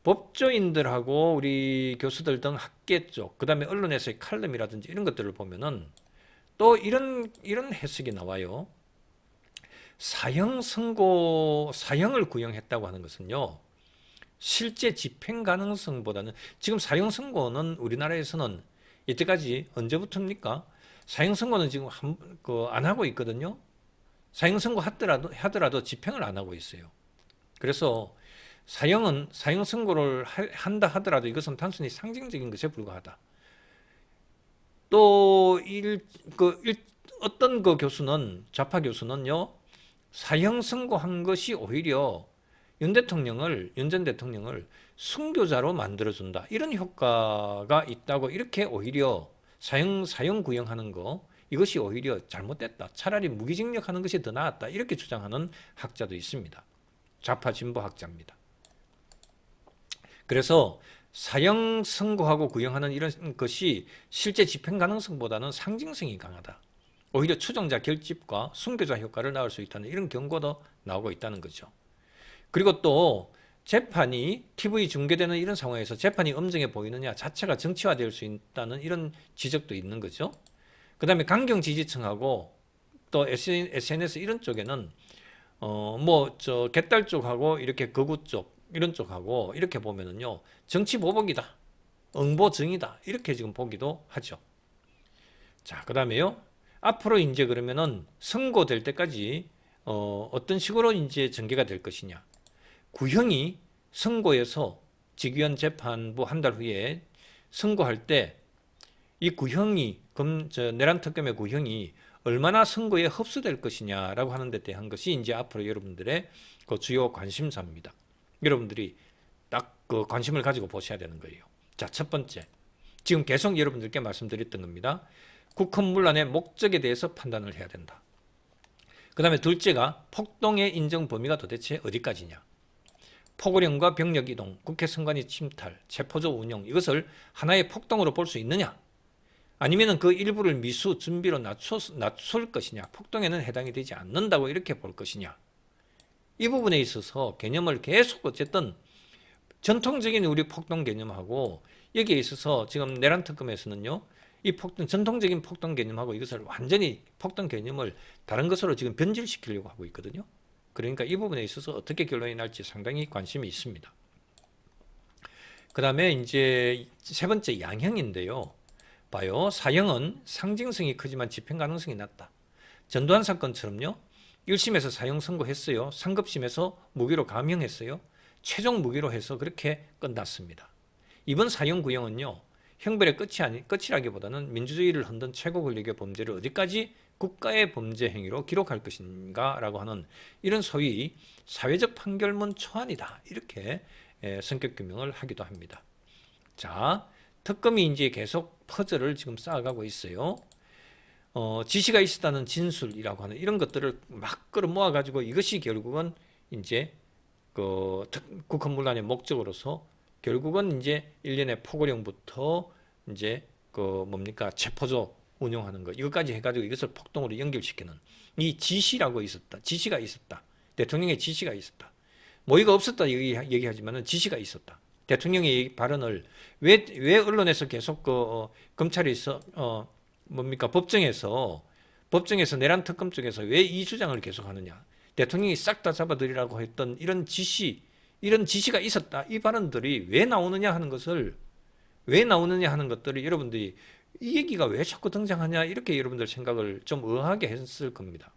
법조인들하고 우리 교수들 등 학계 쪽, 그 다음에 언론에서의 칼럼이라든지 이런 것들을 보면은 또 이런 해석이 나와요. 사형을 구형했다고 하는 것은요, 실제 집행 가능성보다는 지금 사형 선고는 우리나라에서는 이때까지 언제부터입니까? 사형 선고는 지금 안 하고 있거든요. 사형 선고 하더라도 집행을 안 하고 있어요. 그래서 사형 선고를 한다 하더라도 이것은 단순히 상징적인 것에 불과하다. 또 어떤 좌파 교수는요, 사형 선고한 것이 오히려 윤 전 대통령을 순교자로 만들어준다. 이런 효과가 있다고, 이렇게 오히려 사형 구형하는 거, 이것이 오히려 잘못됐다. 차라리 무기징역하는 것이 더 나았다. 이렇게 주장하는 학자도 있습니다. 좌파 진보 학자입니다. 그래서 사형 선고하고 구형하는 이런 것이 실제 집행 가능성보다는 상징성이 강하다. 오히려 추종자 결집과 순교자 효과를 낳을 수 있다는 이런 경고도 나오고 있다는 거죠. 그리고 또 재판이 TV 중계되는 이런 상황에서 재판이 엄정해 보이느냐 자체가 정치화될 수 있다는 이런 지적도 있는 거죠. 그 다음에 강경 지지층하고 또 SNS 이런 쪽에는 개딸 쪽하고 이렇게 거구 쪽 이런 쪽하고 이렇게 보면은요 정치 보복이다, 응보증이다 이렇게 지금 보기도 하죠. 자, 그 다음에요. 앞으로 이제 그러면은 선고될 때까지 어떤 식으로 이제 전개가 될 것이냐. 구형이 선고에서 직위원 재판부 한 달 후에 선고할 때 이 구형이 내란 특검의 구형이 얼마나 선고에 흡수될 것이냐라고 하는 데 대한 것이 이제 앞으로 여러분들의 그 주요 관심사입니다. 여러분들이 딱 그 관심을 가지고 보셔야 되는 거예요. 자, 첫 번째. 지금 계속 여러분들께 말씀드렸던 겁니다. 국헌문란의 목적에 대해서 판단을 해야 된다. 그 다음에 둘째가 폭동의 인정 범위가 도대체 어디까지냐. 포고령과 병력 이동, 국회 선관위 침탈, 체포조 운영 이것을 하나의 폭동으로 볼 수 있느냐. 아니면 그 일부를 미수, 준비로 낮출 것이냐. 폭동에는 해당이 되지 않는다고 이렇게 볼 것이냐. 이 부분에 있어서 개념을 계속 어쨌든 전통적인 우리 폭동 개념하고 여기에 있어서 지금 내란 특검에서는요. 이 전통적인 폭동 개념하고 이것을 완전히 폭동 개념을 다른 것으로 지금 변질시키려고 하고 있거든요. 그러니까 이 부분에 있어서 어떻게 결론이 날지 상당히 관심이 있습니다. 그 다음에 이제 세 번째 양형인데요. 봐요. 사형은 상징성이 크지만 집행 가능성이 낮다. 전두환 사건처럼요. 1심에서 사형 선고했어요. 상급심에서 무기로 감형했어요. 최종 무기로 해서 그렇게 끝났습니다. 이번 사형 구형은요. 형벌의 끝이라기보다는 민주주의를 흔든 최고 권력의 범죄를 어디까지 국가의 범죄 행위로 기록할 것인가 라고 하는 이런 소위 사회적 판결문 초안이다. 이렇게 성격 규명을 하기도 합니다. 자, 특검이 이제 계속 퍼즐을 지금 쌓아가고 있어요. 지시가 있었다는 진술이라고 하는 이런 것들을 막 끌어모아 가지고 이것이 결국은 이제 그 국헌문란의 목적으로서 결국은 이제 일련의 포고령부터 이제 그 뭡니까 체포조 운용하는 거 이것까지 해가지고 이것을 폭동으로 연결시키는 이 지시라고 있었다. 지시가 있었다. 대통령의 지시가 있었다. 모의가 없었다 얘기하지만은 지시가 있었다. 대통령의 발언을 왜 언론에서 계속 검찰에서 뭡니까 법정에서 내란 특검 쪽에서 왜 이 주장을 계속하느냐? 대통령이 싹 다 잡아들이라고 했던 이런 지시가 있었다. 이 발언들이 왜 나오느냐 하는 것들을 여러분들이 이 얘기가 왜 자꾸 등장하냐 이렇게 여러분들 생각을 좀 의아하게 했을 겁니다.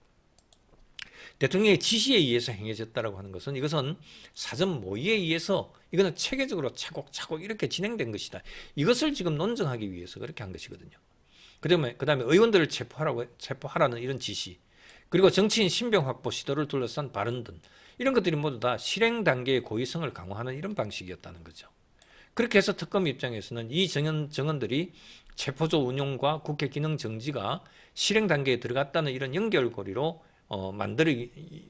대통령의 지시에 의해서 행해졌다라고 하는 것은 이것은 사전 모의에 의해서 이거는 체계적으로 차곡차곡 이렇게 진행된 것이다. 이것을 지금 논증하기 위해서 그렇게 한 것이거든요. 그다음에 의원들을 체포하라는 이런 지시, 그리고 정치인 신병 확보 시도를 둘러싼 발언 등 이런 것들이 모두 다 실행 단계의 고의성을 강화하는 이런 방식이었다는 거죠. 그렇게 해서 특검 입장에서는 이 정언들이 체포조 운용과 국회 기능 정지가 실행 단계에 들어갔다는 이런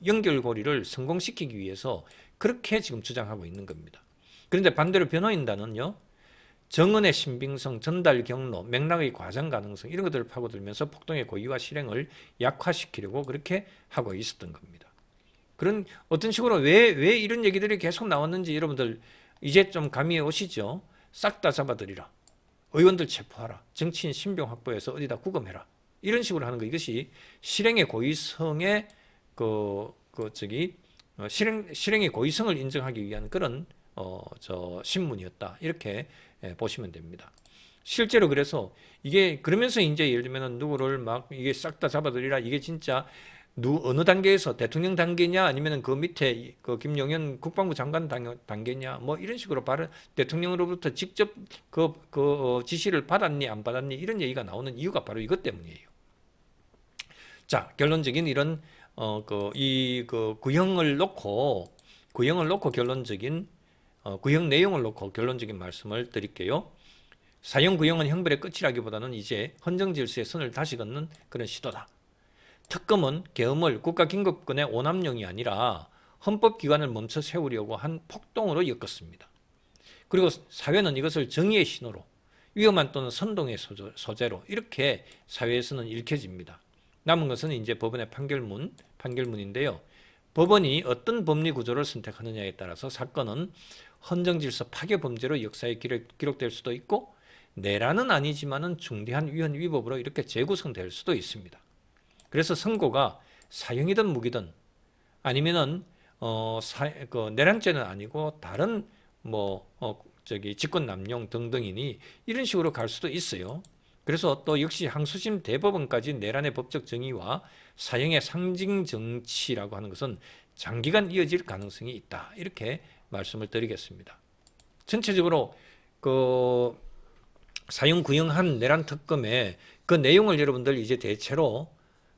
연결고리를 성공시키기 위해서 그렇게 지금 주장하고 있는 겁니다. 그런데 반대로 변호인단은요. 정언의 신빙성, 전달 경로, 맥락의 과장 가능성 이런 것들을 파고들면서 폭동의 고의와 실행을 약화시키려고 그렇게 하고 있었던 겁니다. 그런 어떤 식으로 왜 이런 얘기들이 계속 나왔는지 여러분들 이제 좀 감이 오시죠? 싹 다 잡아들이라. 의원들 체포하라. 정치인 신병 확보해서 어디다 구금해라. 이런 식으로 하는 거 이것이 실행의 고의성의 실행의 고의성을 인정하기 위한 그런 신문이었다. 이렇게 보시면 됩니다. 실제로 그래서 이게 그러면서 이제 예를 들면 누구를 막 이게 싹 다 잡아들이라 이게 진짜 어느 단계에서 대통령 단계냐 아니면 그 밑에 그 김용현 국방부 장관 단계냐 뭐 이런 식으로 대통령으로부터 직접 지시를 받았니 안 받았니 이런 얘기가 나오는 이유가 바로 이것 때문이에요. 자, 결론적인 이런 구형을 놓고 결론적인 구형 내용을 놓고 결론적인 말씀을 드릴게요. 사형 구형은 형벌의 끝이라기보다는 이제 헌정 질서의 선을 다시 걷는 그런 시도다. 특검은 계엄을 국가긴급권의 오남용이 아니라 헌법기관을 멈춰 세우려고 한 폭동으로 엮었습니다. 그리고 사회는 이것을 정의의 신호로, 위험한 또는 선동의 소재로 이렇게 사회에서는 읽혀집니다. 남은 것은 이제 법원의 판결문인데요. 법원이 어떤 법리 구조를 선택하느냐에 따라서 사건은 헌정질서 파괴 범죄로 역사에 기록될 수도 있고, 내란은 아니지만은 중대한 위헌 위법으로 이렇게 재구성될 수도 있습니다. 그래서 선고가 사형이든 무기든 아니면은 내란죄는 아니고 다른 직권남용 등등이니 이런 식으로 갈 수도 있어요. 그래서 또 역시 항소심 대법원까지 내란의 법적 정의와 사형의 상징 정치라고 하는 것은 장기간 이어질 가능성이 있다. 이렇게 말씀을 드리겠습니다. 전체적으로 사형 구형한 내란 특검의 그 내용을 여러분들 이제 대체로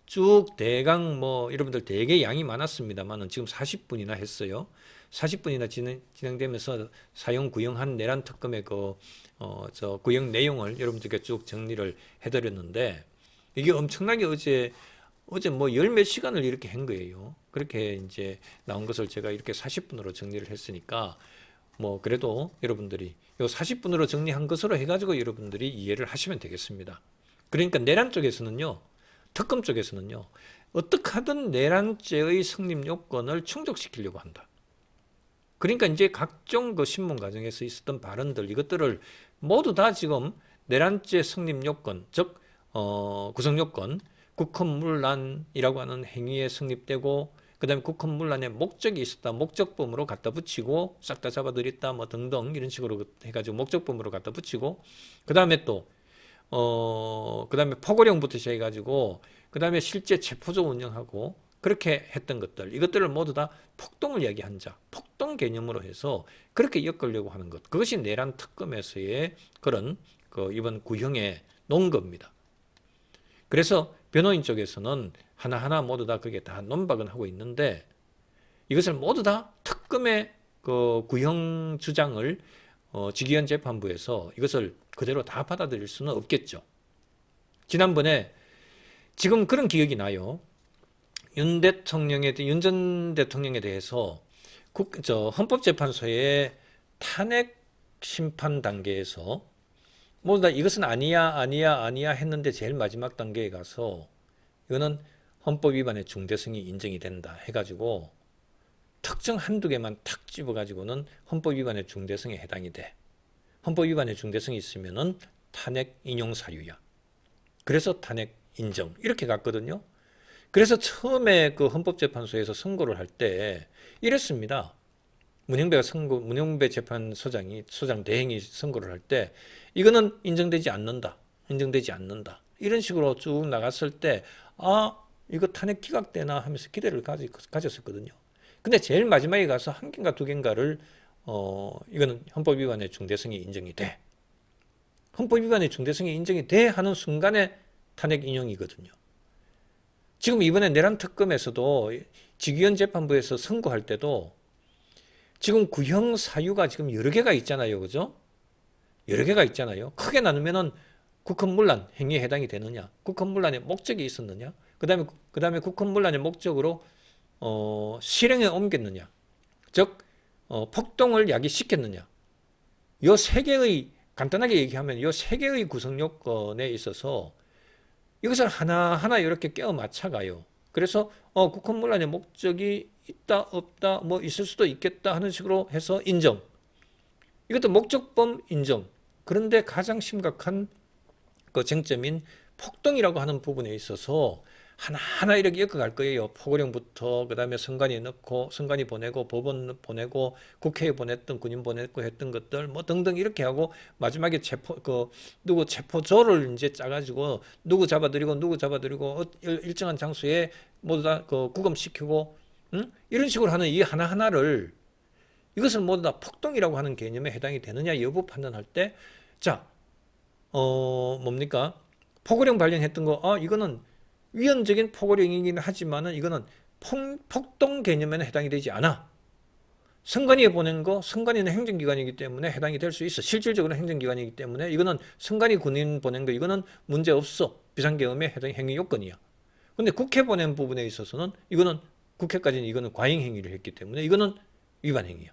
쭉 대강 여러분들 되게 양이 많았습니다만은 지금 40분이나 했어요. 40분이나 진행되면서 사형 구형한 내란 특검의 구형 내용을 여러분들께 쭉 정리를 해드렸는데, 이게 엄청나게 어제 열 몇 시간을 이렇게 한 거예요. 그렇게 이제 나온 것을 제가 이렇게 40분으로 정리를 했으니까 그래도 여러분들이 요 40분으로 정리한 것으로 해가지고 여러분들이 이해를 하시면 되겠습니다. 그러니까 내란 쪽에서는요, 특검 쪽에서는요, 어떻게 하든 내란죄의 성립 요건을 충족시키려고 한다. 그러니까 이제 각종 신문 과정에서 있었던 발언들, 이것들을 모두 다 지금 내란죄 성립 요건, 즉 구성 요건, 국헌문란이라고 하는 행위에 성립되고, 그 다음에 국헌문란의 목적이 있었다, 목적범으로 갖다 붙이고, 싹 다 잡아들였다, 등등 이런 식으로 해가지고 목적범으로 갖다 붙이고, 그 다음에 또 그 다음에 포고령부터 시작해가지고, 그 다음에 실제 체포조 운영하고, 그렇게 했던 것들, 이것들을 모두 다 폭동을 이야기한 자, 폭동 개념으로 해서 그렇게 엮으려고 하는 것, 그것이 내란 특검에서의 그런 이번 구형의 논거입니다. 그래서 변호인 쪽에서는 하나하나 모두 다 그게 다 논박은 하고 있는데, 이것을 모두 다 특검의 구형 주장을 직위원 재판부에서 이것을 그대로 다 받아들일 수는 없겠죠. 지난번에 지금 그런 기억이 나요. 윤 전 대통령에 대해서 헌법재판소의 탄핵 심판 단계에서 모두 다 이것은 아니야 했는데 제일 마지막 단계에 가서 이거는 헌법 위반의 중대성이 인정이 된다 해가지고 특정 한두 개만 탁 집어가지고는 헌법 위반의 중대성에 해당이 돼. 헌법 위반의 중대성이 있으면은 탄핵 인용 사유야. 그래서 탄핵 인정 이렇게 갔거든요. 그래서 처음에 헌법재판소에서 선고를 할 때 이랬습니다. 문영배 소장 대행이 선고를 할 때 이거는 인정되지 않는다. 이런 식으로 쭉 나갔을 때 이거 탄핵 기각되나 하면서 기대를 가졌었거든요. 근데 제일 마지막에 가서 한 개인가 두 개인가를 이거는 헌법 위반의 중대성이 인정이 돼. 헌법 위반의 중대성이 인정이 돼 하는 순간에 탄핵 인용이거든요. 지금 이번에 내란 특검에서도 직위원 재판부에서 선고할 때도 지금 구형 사유가 지금 여러 개가 있잖아요. 그죠? 여러 개가 있잖아요. 크게 나누면은 국헌문란 행위에 해당이 되느냐, 국헌문란의 목적이 있었느냐, 그 다음에 국헌문란의 목적으로 실행에 옮겼느냐, 즉 폭동을 야기시켰느냐. 요 세 개의, 간단하게 얘기하면 요 세 개의 구성 요건에 있어서 이것을 하나하나 이렇게 깨어 맞춰가요. 그래서 국헌문란의 목적이 있다 없다 있을 수도 있겠다 하는 식으로 해서 인정. 이것도 목적범 인정. 그런데 가장 심각한 그 쟁점인 폭동이라고 하는 부분에 있어서 하나하나 이렇게 엮어갈 거예요. 포고령부터 그다음에 선관위 보내고 법원 보내고 국회에 보냈던 군인 보냈고 했던 것들 등등 이렇게 하고 마지막에 누구 체포조를 이제 짜가지고 누구 잡아들이고 일정한 장소에 모두 다 구금시키고 이런 식으로 하는 이 하나하나를 이것을 모두 다 폭동이라고 하는 개념에 해당이 되느냐 여부 판단할 때 뭡니까? 포고령 발령했던 거 이거는 위헌적인 포고령이긴 하지만은 이거는 폭동 개념에는 해당이 되지 않아. 선관위에 보낸 거, 선관위는 행정기관이기 때문에 해당이 될 수 있어. 실질적으로 행정기관이기 때문에 이거는 선관위 군인 보낸 거 이거는 문제 없어. 비상계엄에 해당 행위 요건이야. 근데 국회 보낸 부분에 있어서는 이거는 국회까지는 이거는 과잉 행위를 했기 때문에 이거는 위반 행위야.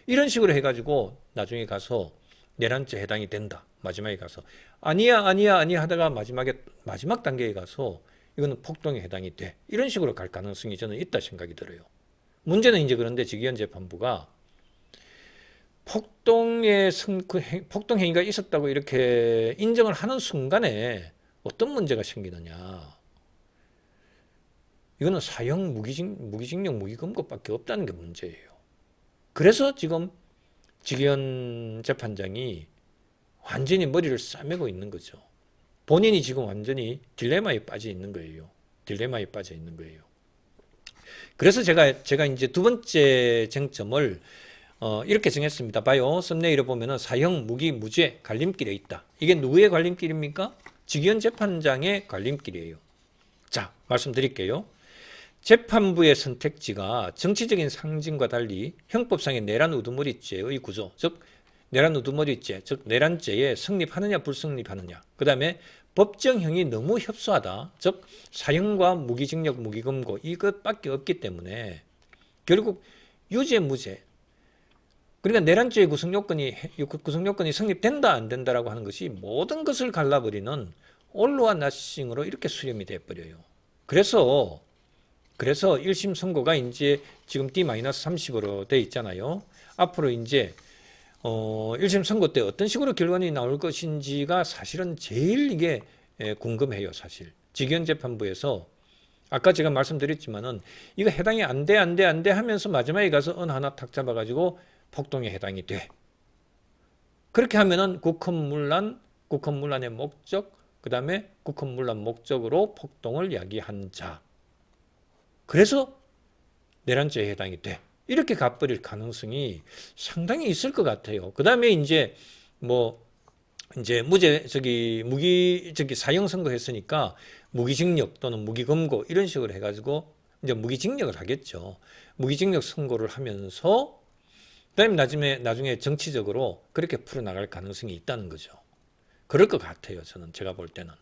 이런 식으로 해가지고 나중에 가서 내란죄 해당이 된다. 마지막에 가서 아니야 하다가 마지막 단계에 가서 이거는 폭동에 해당이 돼. 이런 식으로 갈 가능성이 저는 있다 생각이 들어요. 문제는 이제 그런데 직위원 재판부가 폭동 행위가 있었다고 이렇게 인정을 하는 순간에 어떤 문제가 생기느냐. 이거는 사형 무기징역 무기금고밖에 없다는 게 문제예요. 그래서 지금 직위원 재판장이 완전히 머리를 싸매고 있는 거죠. 본인이 지금 완전히 딜레마에 빠져 있는 거예요. 그래서 제가 이제 두 번째 쟁점을 이렇게 정했습니다. 봐요. 썸네일에 보면은 사형, 무기, 무죄 갈림길에 있다. 이게 누구의 갈림길입니까? 직위원 재판장의 갈림길이에요. 자, 말씀드릴게요. 재판부의 선택지가 정치적인 상징과 달리 형법상의 내란 우두머리죄의 구조, 즉 내란 우두머리죄, 즉 내란죄에 성립하느냐 불성립하느냐, 그 다음에 법정형이 너무 협소하다, 즉 사형과 무기징역 무기금고 이것밖에 없기 때문에 결국 유죄 무죄, 그러니까 내란죄의 구성요건이 성립된다 안 된다라고 하는 것이 모든 것을 갈라버리는 올로와 나싱으로 이렇게 수렴이 돼버려요. 그래서 1심 선고가 이제 지금 D-30으로 돼 있잖아요. 앞으로 이제 1심 선고 때 어떤 식으로 결론이 나올 것인지가 사실은 제일 이게 궁금해요, 사실. 직위원 재판부에서 아까 제가 말씀드렸지만은 이거 해당이 안 돼 하면서 마지막에 가서 은 하나 탁 잡아가지고 폭동에 해당이 돼. 그렇게 하면은 국헌문란의 목적, 그 다음에 국헌문란 목적으로 폭동을 야기한 자. 그래서 내란죄에 해당이 돼. 이렇게 가버릴 가능성이 상당히 있을 것 같아요. 그 다음에 이제 사형 선고했으니까 무기징역 또는 무기금고 이런 식으로 해가지고 이제 무기징역을 하겠죠. 무기징역 선고를 하면서 그다음에 나중에 정치적으로 그렇게 풀어나갈 가능성이 있다는 거죠. 그럴 것 같아요. 제가 볼 때는.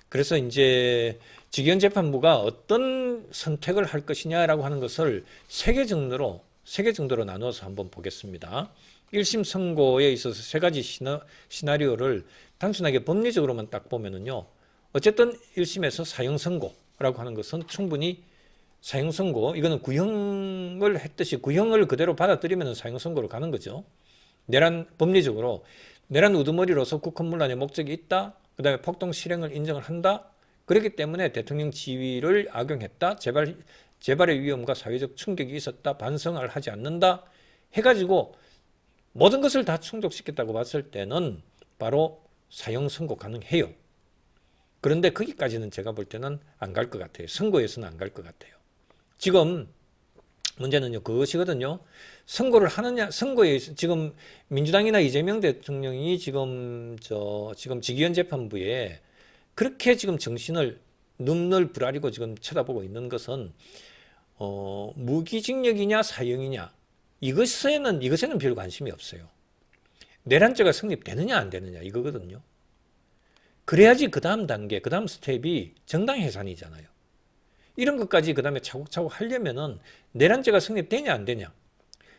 그래서 이제 직위원 재판부가 어떤 선택을 할 것이냐라고 하는 것을 세 개 정도로 나누어서 한번 보겠습니다. 1심 선고에 있어서 세 가지 시나리오를 단순하게 법리적으로만 딱 보면은요. 어쨌든 1심에서 사형 선고라고 하는 것은 충분히 사형 선고, 이거는 구형을 했듯이 구형을 그대로 받아들이면 사형 선고로 가는 거죠. 법리적으로 내란 우두머리로서 국헌문란의 목적이 있다. 그 다음에 폭동 실행을 인정을 한다. 그렇기 때문에 대통령 지위를 악용했다. 재발의 위험과 사회적 충격이 있었다. 반성을 하지 않는다. 해가지고 모든 것을 다 충족시켰다고 봤을 때는 바로 사형 선고 가능해요. 그런데 거기까지는 제가 볼 때는 안 갈 것 같아요. 선고에서는 안 갈 것 같아요. 지금 문제는요, 그것이거든요. 선거에 지금 민주당이나 이재명 대통령이 지금 직위원 재판부에 그렇게 지금 정신을 눈을 부라리고 지금 쳐다보고 있는 것은 무기징역이냐 사형이냐 이것에는 별 관심이 없어요. 내란죄가 성립되느냐 안 되느냐 이거거든요. 그래야지 그 다음 단계, 그 다음 스텝이 정당해산이잖아요. 이런 것까지 그 다음에 차곡차곡 하려면은 내란죄가 성립되냐 안 되냐,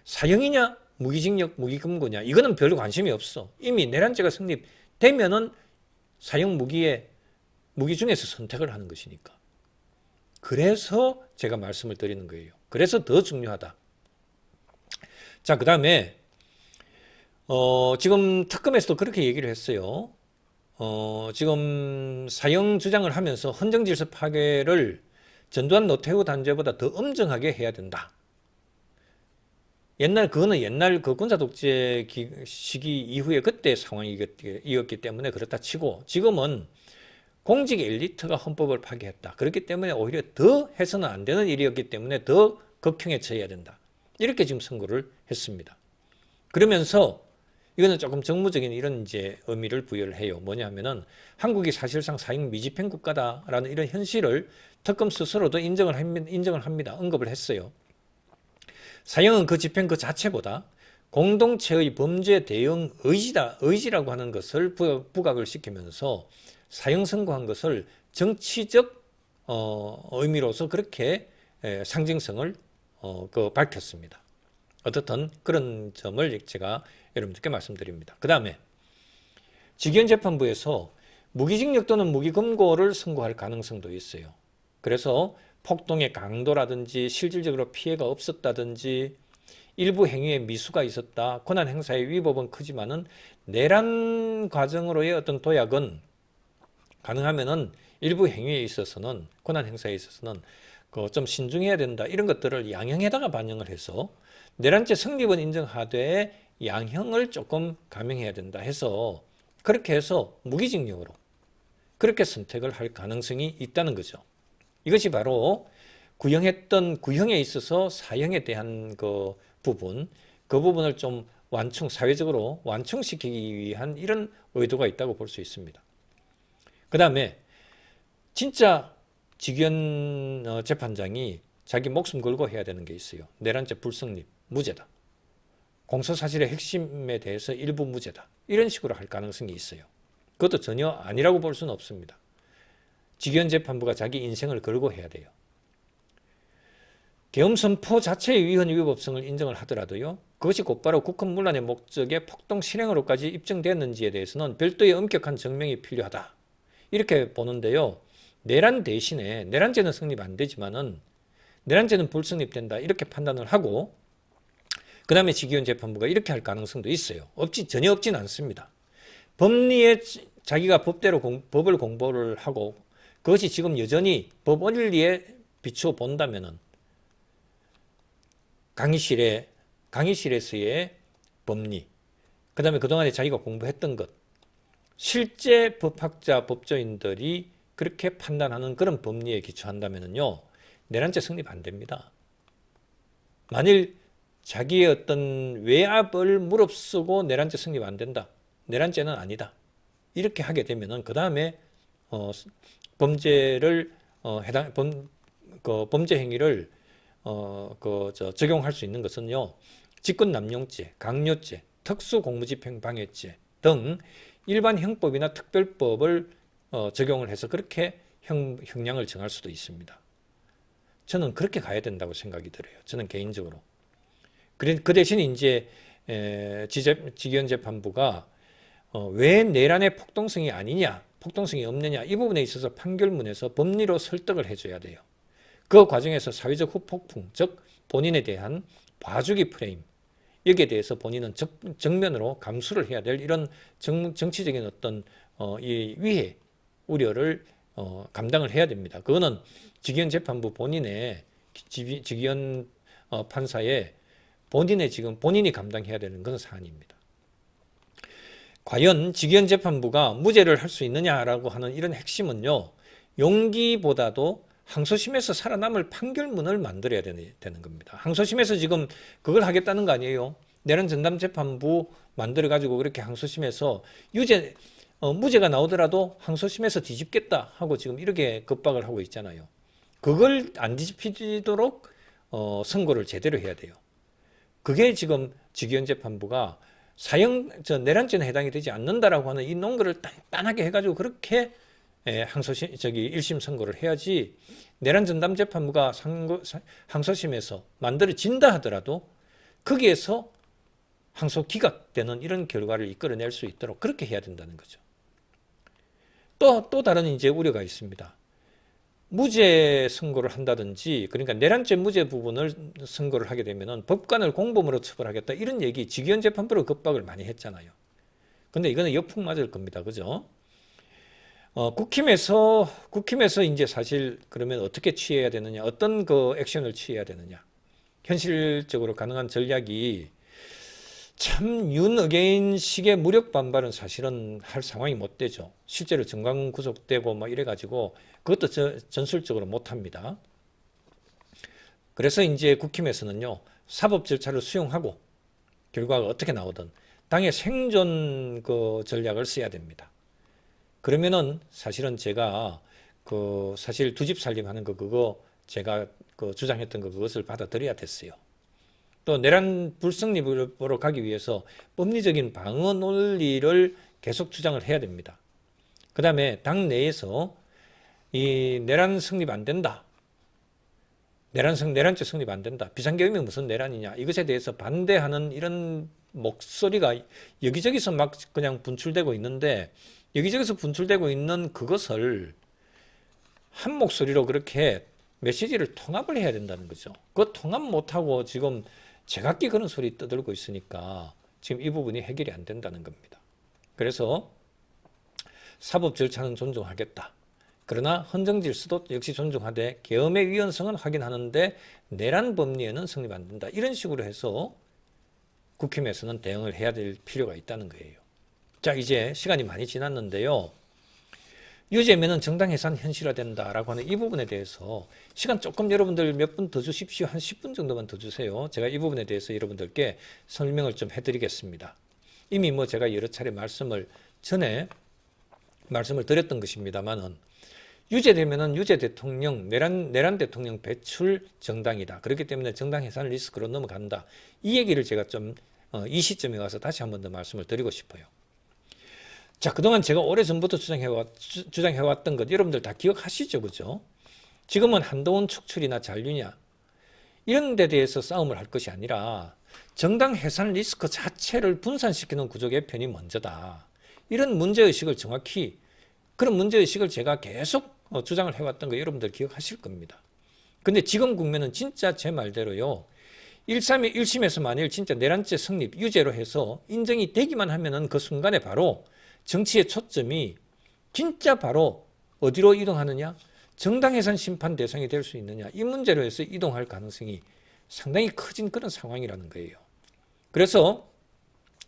사형이냐 무기징역 무기금고냐 이거는 별 관심이 없어. 이미 내란죄가 성립되면은 사형 무기 중에서 선택을 하는 것이니까. 그래서 제가 말씀을 드리는 거예요. 그래서 더 중요하다. 자, 그 다음에 지금 특검에서도 그렇게 얘기를 했어요. 지금 사형 주장을 하면서 헌정질서 파괴를 전두환 노태우 단죄보다 더 엄정하게 해야 된다. 그거는 옛날 그 군사독재 시기 이후에 그때 상황이었기 때문에 그렇다 치고, 지금은 공직 엘리트가 헌법을 파괴했다. 그렇기 때문에 오히려 더 해서는 안 되는 일이었기 때문에 더 극형에 처해야 된다. 이렇게 지금 선고를 했습니다. 그러면서 이거는 조금 정무적인 이런 이제 의미를 부여를 해요. 뭐냐면은 한국이 사실상 사형 미집행 국가다라는 이런 현실을 특검 스스로도 인정을 합니다. 언급을 했어요. 사형은 그 집행 그 자체보다 공동체의 범죄 대응 의지라고 하는 것을 부각을 시키면서 사형 선고한 것을 정치적 의미로서 그렇게 상징성을 밝혔습니다. 어떻든 그런 점을 제가 여러분들께 말씀드립니다. 그 다음에 직위원재판부에서 무기징역 또는 무기금고를 선고할 가능성도 있어요. 그래서 폭동의 강도라든지 실질적으로 피해가 없었다든지 일부 행위에 미수가 있었다. 권한 행사의 위법은 크지만은 내란 과정으로의 어떤 도약은 가능하면은 일부 행위에 있어서는 권한 행사에 있어서는 좀 신중해야 된다. 이런 것들을 양형에다가 반영을 해서 내란죄 성립은 인정하되 양형을 조금 감형해야 된다 해서 그렇게 해서 무기징역으로 그렇게 선택을 할 가능성이 있다는 거죠. 이것이 바로 구형했던 구형에 있어서 사형에 대한 그 부분을 좀 사회적으로 완충시키기 위한 이런 의도가 있다고 볼 수 있습니다. 그 다음에 진짜 직위원 재판장이 자기 목숨 걸고 해야 되는 게 있어요. 내란죄 불성립, 무죄다. 공소사실의 핵심에 대해서 일부 무죄다. 이런 식으로 할 가능성이 있어요. 그것도 전혀 아니라고 볼 수는 없습니다. 직위원 재판부가 자기 인생을 걸고 해야 돼요. 계엄 선포 자체의 위헌 위법성을 인정을 하더라도요. 그것이 곧바로 국헌문란의 목적의 폭동 실행으로까지 입증됐는지에 대해서는 별도의 엄격한 증명이 필요하다. 이렇게 보는데요. 내란 대신에 내란죄는 성립 안 되지만은 내란죄는 불성립된다. 이렇게 판단을 하고 그 다음에 직위원 재판부가 이렇게 할 가능성도 있어요. 전혀 없진 않습니다. 법리에 자기가 법대로 법을 공부를 하고 그것이 지금 여전히 법 원리에 비추어 본다면은 강의실에서의 법리, 그 다음에 그동안에 자기가 공부했던 것, 실제 법학자, 법조인들이 그렇게 판단하는 그런 법리에 기초한다면요, 내란죄 성립 안 됩니다. 만일 자기의 어떤 외압을 무릅쓰고 내란죄 성립 안 된다. 내란죄는 아니다. 이렇게 하게 되면은 그 다음에 범죄를 범죄 행위를 적용할 수 있는 것은요, 직권남용죄, 강요죄, 특수공무집행방해죄 등 일반 형법이나 특별법을 적용을 해서 그렇게 형량을 정할 수도 있습니다. 저는 그렇게 가야 된다고 생각이 들어요. 저는 개인적으로. 그 대신 이제 직위원 재판부가 왜 내란의 폭동성이 아니냐, 폭동성이 없느냐 이 부분에 있어서 판결문에서 법리로 설득을 해줘야 돼요. 그 과정에서 사회적 후폭풍, 즉 본인에 대한 봐주기 프레임, 여기에 대해서 본인은 정면으로 감수를 해야 될 이런 정치적인 어떤 이 위해 우려를 감당을 해야 됩니다. 그거는 직위원 재판부 본인의 직위원 판사의 본인이 감당해야 되는 그런 사안입니다. 과연 직위원 재판부가 무죄를 할 수 있느냐라고 하는 이런 핵심은요, 용기보다도 항소심에서 살아남을 판결문을 만들어야 되는 겁니다. 항소심에서 지금 그걸 하겠다는 거 아니에요. 내란 전담재판부 만들어가지고 그렇게 항소심에서 무죄가 나오더라도 항소심에서 뒤집겠다 하고 지금 이렇게 겁박을 하고 있잖아요. 그걸 안 뒤집히도록 선고를 제대로 해야 돼요. 그게 지금 직위원 재판부가 내란죄는 해당이 되지 않는다라고 하는 이 논거를 단단하게 해가지고 그렇게 항소심 1심 선고를 해야지, 내란 전담 재판부가 항소심에서 만들어진다 하더라도 거기에서 항소 기각되는 이런 결과를 이끌어낼 수 있도록 그렇게 해야 된다는 거죠. 또 다른 이제 우려가 있습니다. 무죄 선고를 한다든지, 그러니까 내란죄 무죄 부분을 선고를 하게 되면은 법관을 공범으로 처벌하겠다 이런 얘기 직위원 재판부로 겁박을 많이 했잖아요. 근데 이거는 역풍 맞을 겁니다. 그죠? 국힘에서 이제 사실 그러면 어떻게 취해야 되느냐, 어떤 그 액션을 취해야 되느냐, 현실적으로 가능한 전략이 참 윤어게인식의 무력 반발은 사실은 할 상황이 못 되죠. 실제로 정강 구속되고 뭐 이래가지고 그것도 전술적으로 못 합니다. 그래서 이제 국힘에서는요, 사법 절차를 수용하고 결과가 어떻게 나오든 당의 생존 그 전략을 써야 됩니다. 그러면은 사실은 제가 사실 두 집 살림하는 그거 제가 주장했던 그것을 받아들여야 됐어요. 또 내란 불성립으로 가기 위해서 법리적인 방어 논리를 계속 주장을 해야 됩니다. 그 다음에 당 내에서 이 내란 성립 안 된다, 내란죄 성립 안 된다. 비상계엄이 무슨 내란이냐. 이것에 대해서 반대하는 이런 목소리가 여기저기서 막 그냥 분출되고 있는데 여기저기서 분출되고 있는 그것을 한 목소리로 그렇게 메시지를 통합을 해야 된다는 거죠. 그 통합 못하고 지금 제각기 그런 소리 떠들고 있으니까 지금 이 부분이 해결이 안 된다는 겁니다. 그래서 사법 절차는 존중하겠다. 그러나 헌정 질서도 역시 존중하되 계엄의 위헌성은 확인하는데 내란 법리에는 성립 안 된다. 이런 식으로 해서 국힘에서는 대응을 해야 될 필요가 있다는 거예요. 자, 이제 시간이 많이 지났는데요. 유죄면은 정당 해산 현실화된다라고 하는 이 부분에 대해서 시간 조금 여러분들 몇 분 더 주십시오. 한 10분 정도만 더 주세요. 제가 이 부분에 대해서 여러분들께 설명을 좀 해드리겠습니다. 이미 뭐 제가 여러 차례 전에 말씀을 드렸던 것입니다만은 유죄되면은 유죄 대통령, 내란 대통령 배출 정당이다. 그렇기 때문에 정당 해산 리스크로 넘어간다. 이 얘기를 제가 좀 이 시점에 와서 다시 한 번 더 말씀을 드리고 싶어요. 자, 그동안 제가 오래전부터 주장해왔던 것 여러분들 다 기억하시죠? 그죠? 지금은 한동훈 축출이나 잔류냐 이런 데 대해서 싸움을 할 것이 아니라 정당 해산 리스크 자체를 분산시키는 구조 개편이 먼저다. 이런 문제의식을 정확히 그런 문제의식을 제가 계속 주장을 해왔던 거 여러분들 기억하실 겁니다. 근데 지금 국면은 진짜 제 말대로요. 1심에서 만일 진짜 내란죄 성립, 유죄로 해서 인정이 되기만 하면은 그 순간에 바로 정치의 초점이 진짜 바로 어디로 이동하느냐? 정당 해산 심판 대상이 될 수 있느냐? 이 문제로 해서 이동할 가능성이 상당히 커진 그런 상황이라는 거예요. 그래서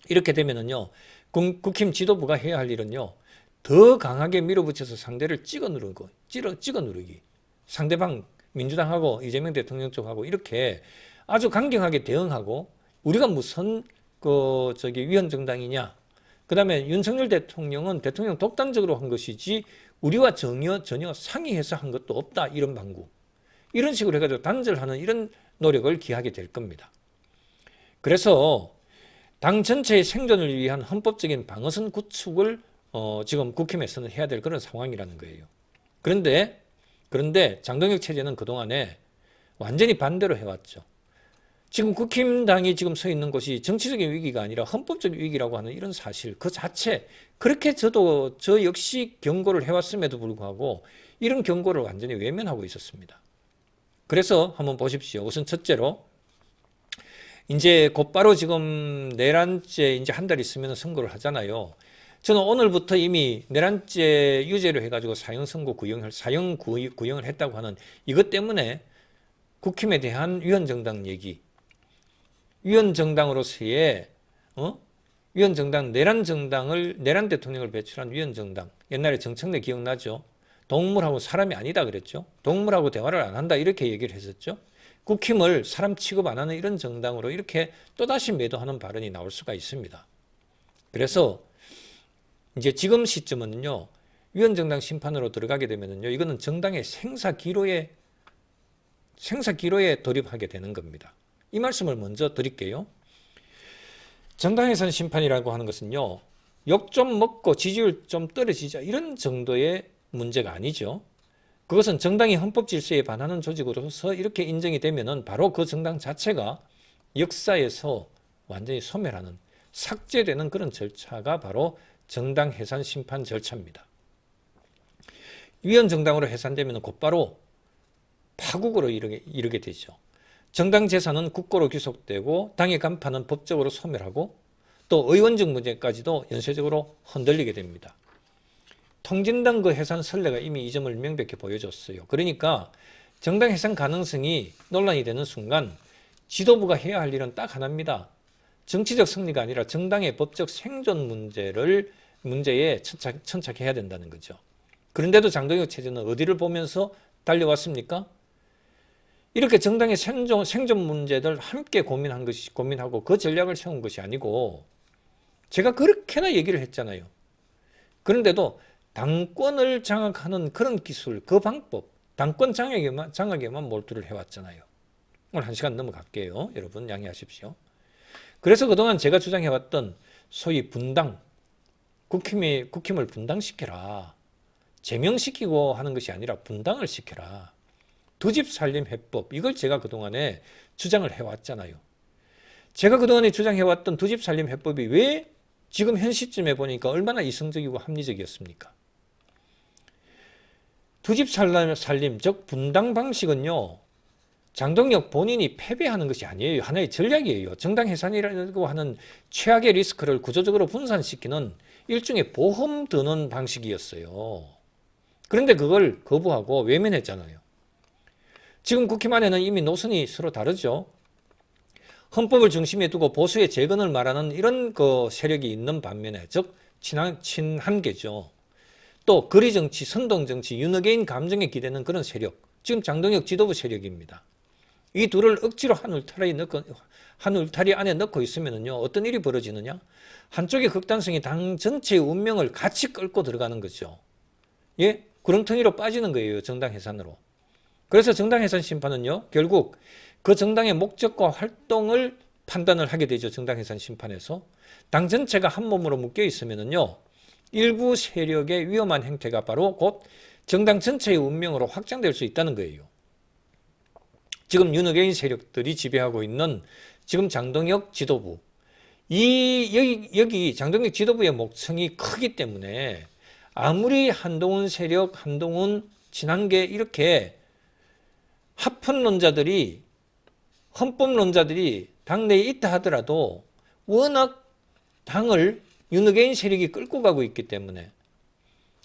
이렇게 되면은요. 국힘 지도부가 해야 할 일은요. 더 강하게 밀어붙여서 상대를 찍어 누르기. 상대방 민주당하고 이재명 대통령 쪽하고 이렇게 아주 강경하게 대응하고 우리가 무슨 위헌 정당이냐? 그다음에 윤석열 대통령은 대통령 독단적으로 한 것이지 우리와 전혀 상의해서 한 것도 없다. 이런 방구. 이런 식으로 해가지고 단절하는 이런 노력을 기하게 될 겁니다. 그래서 당 전체의 생존을 위한 헌법적인 방어선 구축을 지금 국힘에서는 해야 될 그런 상황이라는 거예요. 그런데 장동혁 체제는 그동안에 완전히 반대로 해왔죠. 지금 국힘당이 지금 서 있는 곳이 정치적인 위기가 아니라 헌법적 위기라고 하는 이런 사실 그 자체 그렇게 저 역시 경고를 해왔음에도 불구하고 이런 경고를 완전히 외면하고 있었습니다. 그래서 한번 보십시오. 우선 첫째로 이제 곧바로 지금 내란죄 이제 한 달 있으면 선고를 하잖아요. 저는 오늘부터 이미 내란죄 유죄로 해가지고 사형 구형을 했다고 하는 이것 때문에 국힘에 대한 위헌정당 얘기, 위헌정당으로서의 위헌정당 내란 대통령을 배출한 위헌정당. 옛날에 정청래 기억나죠? 동물하고 사람이 아니다 그랬죠. 동물하고 대화를 안 한다 이렇게 얘기를 했었죠. 국힘을 사람 취급 안 하는 이런 정당으로 이렇게 또다시 매도하는 발언이 나올 수가 있습니다. 그래서 이제 지금 시점은요. 위헌정당 심판으로 들어가게 되면은요. 이거는 정당의 생사기로에 돌입하게 되는 겁니다. 이 말씀을 먼저 드릴게요. 정당 해산 심판이라고 하는 것은요. 욕 좀 먹고 지지율 좀 떨어지자 이런 정도의 문제가 아니죠. 그것은 정당이 헌법 질서에 반하는 조직으로서 이렇게 인정이 되면은 바로 그 정당 자체가 역사에서 완전히 소멸하는 삭제되는 그런 절차가 바로 정당 해산 심판 절차입니다. 위헌 정당으로 해산되면 곧바로 파국으로 이르게 되죠. 정당 재산은 국고로 귀속되고 당의 간판은 법적으로 소멸하고 또 의원직 문제까지도 연쇄적으로 흔들리게 됩니다. 통진당 그 해산 선례가 이미 이 점을 명백히 보여줬어요. 그러니까 정당 해산 가능성이 논란이 되는 순간 지도부가 해야 할 일은 딱 하나입니다. 정치적 승리가 아니라 정당의 법적 생존 문제에 천착해야 된다는 거죠. 그런데도 장동혁 체제는 어디를 보면서 달려왔습니까? 이렇게 정당의 생존 문제들 함께 고민하고 그 전략을 세운 것이 아니고 제가 그렇게나 얘기를 했잖아요. 그런데도 당권을 장악하는 그런 기술, 그 방법, 당권 장악에만 몰두를 해왔잖아요. 오늘 1시간 넘어갈게요. 여러분 양해하십시오. 그래서 그동안 제가 주장해왔던 소위 분당, 국힘을 분당시켜라. 제명시키고 하는 것이 아니라 분당을 시켜라. 두 집 살림 해법, 이걸 제가 그동안에 주장을 해왔잖아요. 제가 그동안에 주장해왔던 두 집 살림 해법이 왜 지금 현 시점에 보니까 얼마나 이성적이고 합리적이었습니까? 두 집 살림, 즉 분당 방식은요, 장동혁 본인이 패배하는 것이 아니에요. 하나의 전략이에요. 정당 해산이라고 하는 최악의 리스크를 구조적으로 분산시키는 일종의 보험 드는 방식이었어요. 그런데 그걸 거부하고 외면했잖아요. 지금 국힘 안에는 이미 노선이 서로 다르죠. 헌법을 중심에 두고 보수의 재건을 말하는 이런 그 세력이 있는 반면에, 즉 친한계죠. 또 거리정치, 선동정치, 윤어게인 감정에 기대는 그런 세력, 지금 장동혁 지도부 세력입니다. 이 둘을 억지로 한 울타리 안에 넣고 있으면요, 어떤 일이 벌어지느냐? 한쪽의 극단성이 당 전체의 운명을 같이 끌고 들어가는 거죠. 예? 구렁텅이로 빠지는 거예요, 정당 해산으로. 그래서 정당 해산 심판은요, 결국 그 정당의 목적과 활동을 판단을 하게 되죠. 정당 해산 심판에서. 당 전체가 한 몸으로 묶여 있으면요, 일부 세력의 위험한 행태가 바로 곧 정당 전체의 운명으로 확장될 수 있다는 거예요. 지금 윤어게인 세력들이 지배하고 있는 지금 장동혁 지도부, 여기 장동혁 지도부의 목청이 크기 때문에 아무리 한동훈 세력, 한동훈 친한계 이렇게 합헌론자들이, 헌법론자들이 당내에 있다 하더라도 워낙 당을 윤어게인 세력이 끌고 가고 있기 때문에,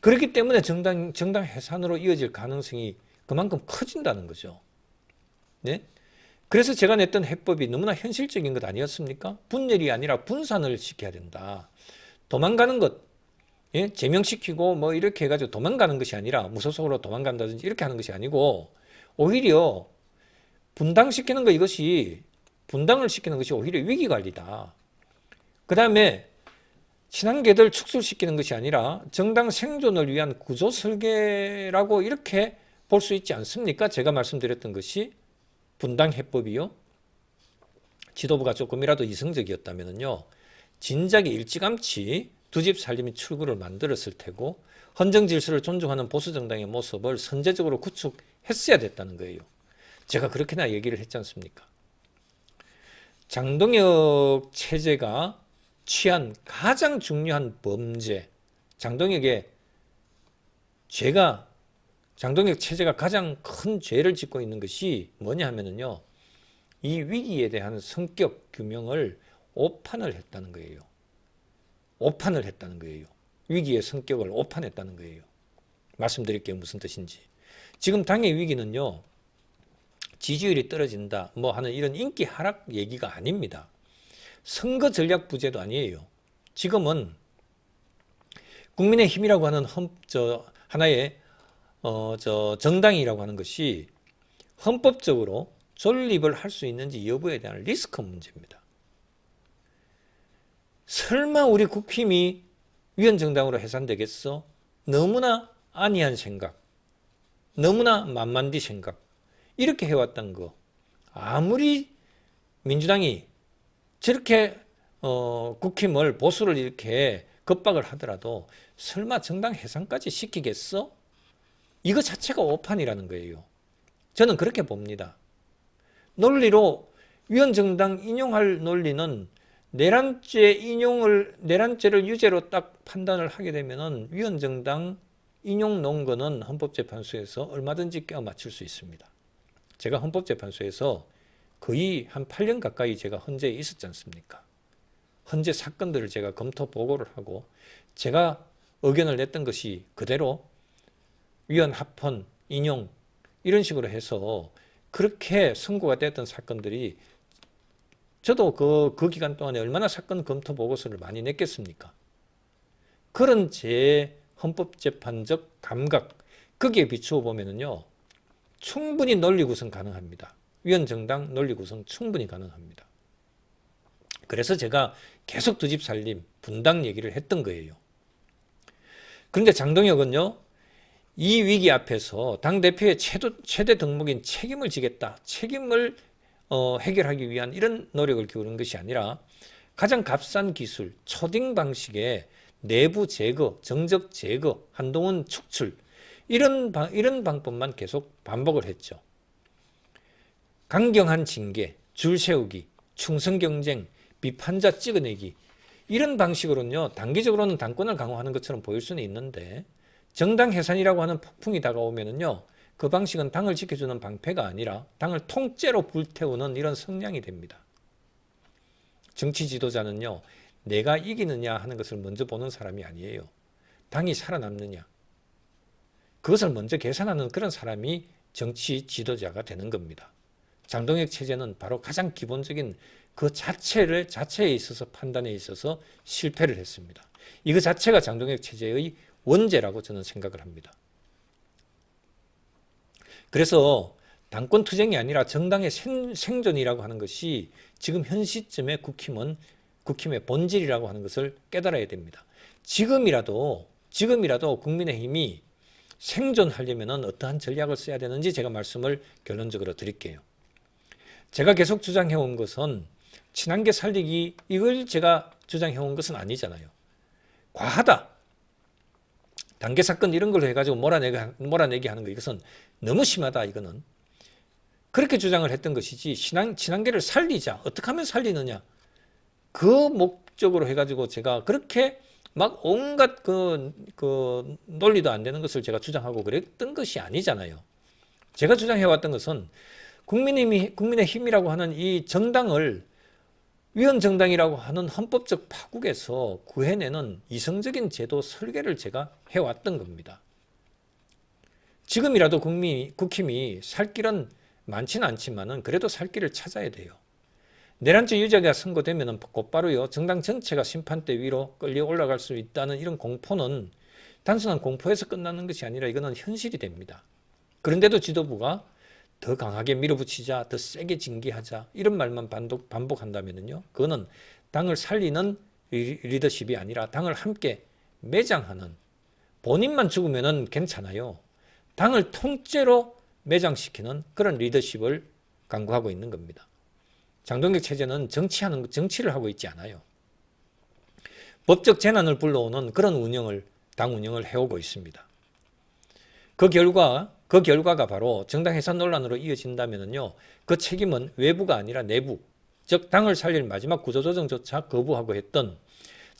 그렇기 때문에 정당 해산으로 이어질 가능성이 그만큼 커진다는 거죠. 네? 그래서 제가 냈던 해법이 너무나 현실적인 것 아니었습니까? 분열이 아니라 분산을 시켜야 된다. 도망가는 것, 예? 제명시키고 뭐 이렇게 해가지고 도망가는 것이 아니라 무소속으로 도망간다든지 이렇게 하는 것이 아니고, 오히려 분당을 시키는 것이 오히려 위기관리다. 그 다음에 친한계들 축소시키는 것이 아니라 정당 생존을 위한 구조 설계라고 이렇게 볼 수 있지 않습니까? 제가 말씀드렸던 것이 분당 해법이요, 지도부가 조금이라도 이성적이었다면요, 진작에 일찌감치 두 집 살림의 출구를 만들었을 테고, 헌정 질서를 존중하는 보수 정당의 모습을 선제적으로 구축했어야 됐다는 거예요. 제가 그렇게나 얘기를 했지 않습니까? 장동혁 체제가 취한 가장 중요한 범죄, 장동혁 체제가 가장 큰 죄를 짓고 있는 것이 뭐냐 하면은요, 이 위기에 대한 성격 규명을 오판을 했다는 거예요. 오판을 했다는 거예요. 위기의 성격을 오판했다는 거예요. 말씀드릴게요, 무슨 뜻인지. 지금 당의 위기는요, 지지율이 떨어진다 뭐 하는 이런 인기 하락 얘기가 아닙니다. 선거 전략 부재도 아니에요. 지금은 국민의힘이라고 하는 하나의 정당이라고 하는 것이 헌법적으로 존립을 할 수 있는지 여부에 대한 리스크 문제입니다. 설마 우리 국힘이 위원정당으로 해산되겠어? 너무나 안이한 생각, 너무나 만만디 생각, 이렇게 해왔던 거, 아무리 민주당이 저렇게 국힘을, 보수를 이렇게 겁박을 하더라도 설마 정당 해산까지 시키겠어? 이거 자체가 오판이라는 거예요. 저는 그렇게 봅니다. 논리로 위원정당 인용할 논리는 내란죄를 유죄로 딱 판단을 하게 되면은 위원정당 인용 논거는 헌법재판소에서 얼마든지 껴 맞출 수 있습니다. 제가 헌법재판소에서 거의 한 8년 가까이 제가 헌재에 있었지 않습니까? 헌재 사건들을 제가 검토 보고를 하고 제가 의견을 냈던 것이 그대로 위원 합헌, 인용 이런 식으로 해서 그렇게 선고가 됐던 사건들이, 저도 그 기간 동안에 얼마나 사건 검토 보고서를 많이 냈겠습니까? 그런 제 헌법재판적 감각, 거기에 비추어 보면은요, 충분히 논리 구성 가능합니다. 위원정당 논리 구성 충분히 가능합니다. 그래서 제가 계속 두 집 살림, 분당 얘기를 했던 거예요. 그런데 장동혁은요, 이 위기 앞에서 당대표의 최대 덕목인 책임을 지겠다, 책임을 해결하기 위한 이런 노력을 기울인 것이 아니라 가장 값싼 기술, 초딩 방식의 내부 제거, 정적 제거, 한동훈 축출, 이런 방법만 계속 반복을 했죠. 강경한 징계, 줄 세우기, 충성 경쟁, 비판자 찍어내기 이런 방식으로는요 단기적으로는 당권을 강화하는 것처럼 보일 수는 있는데 정당 해산이라고 하는 폭풍이 다가오면은요 그 방식은 당을 지켜주는 방패가 아니라 당을 통째로 불태우는 이런 성향이 됩니다. 정치 지도자는요 내가 이기느냐 하는 것을 먼저 보는 사람이 아니에요. 당이 살아남느냐 그것을 먼저 계산하는 그런 사람이 정치 지도자가 되는 겁니다. 장동혁 체제는 바로 가장 기본적인 그 자체에 있어서 판단에 있어서 실패를 했습니다. 이거 자체가 장동혁 체제의 원죄라고 저는 생각을 합니다. 그래서 당권 투쟁이 아니라 정당의 생존이라고 하는 것이 지금 현 시점에 국힘의 본질이라고 하는 것을 깨달아야 됩니다. 지금이라도 국민의힘이 생존하려면 어떠한 전략을 써야 되는지 제가 말씀을 결론적으로 드릴게요. 제가 계속 주장해온 것은 친한계 살리기 이걸 제가 주장해온 것은 아니잖아요. 과하다. 단계 사건 이런 걸로 해가지고 몰아내기 하는 거 이것은 너무 심하다. 이거는 그렇게 주장을 했던 것이지 친한계를 살리자. 어떻게 하면 살리느냐. 그 목적으로 해가지고 제가 그렇게 막 온갖 그 논리도 안 되는 것을 제가 주장하고 그랬던 것이 아니잖아요. 제가 주장해왔던 것은 국민의힘이라고 하는 이 정당을 위헌정당이라고 하는 헌법적 파국에서 구해내는 이성적인 제도 설계를 제가 해왔던 겁니다. 지금이라도 국힘이 살 길은 많지는 않지만은 그래도 살 길을 찾아야 돼요. 내란죄 유죄가 선고되면 곧바로요 정당 전체가 심판대 위로 끌려 올라갈 수 있다는 이런 공포는 단순한 공포에서 끝나는 것이 아니라 이거는 현실이 됩니다. 그런데도 지도부가 더 강하게 밀어붙이자, 더 세게 징계하자 이런 말만 반복한다면요 그거는 당을 살리는 리더십이 아니라 당을 함께 매장하는 본인만 죽으면은 괜찮아요. 당을 통째로 매장시키는 그런 리더십을 강구하고 있는 겁니다. 장동혁 체제는 정치를 하고 있지 않아요. 법적 재난을 불러오는 그런 당 운영을 해오고 있습니다. 그 결과가 바로 정당 해산 논란으로 이어진다면요, 그 책임은 외부가 아니라 내부, 즉 당을 살릴 마지막 구조조정조차 거부하고 했던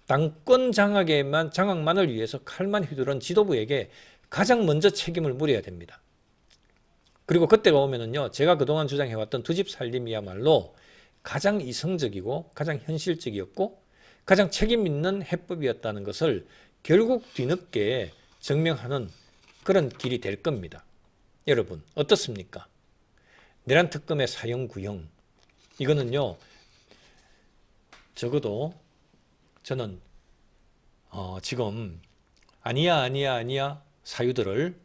당권 장악만을 위해서 칼만 휘두른 지도부에게 가장 먼저 책임을 물어야 됩니다. 그리고 그때가 오면은요, 제가 그동안 주장해왔던 두 집 살림이야말로 가장 이성적이고 가장 현실적이었고 가장 책임 있는 해법이었다는 것을 결국 뒤늦게 증명하는 그런 길이 될 겁니다. 여러분 어떻습니까? 내란 특검의 사형 구형 이거는요 적어도 저는 지금 아니야 사유들을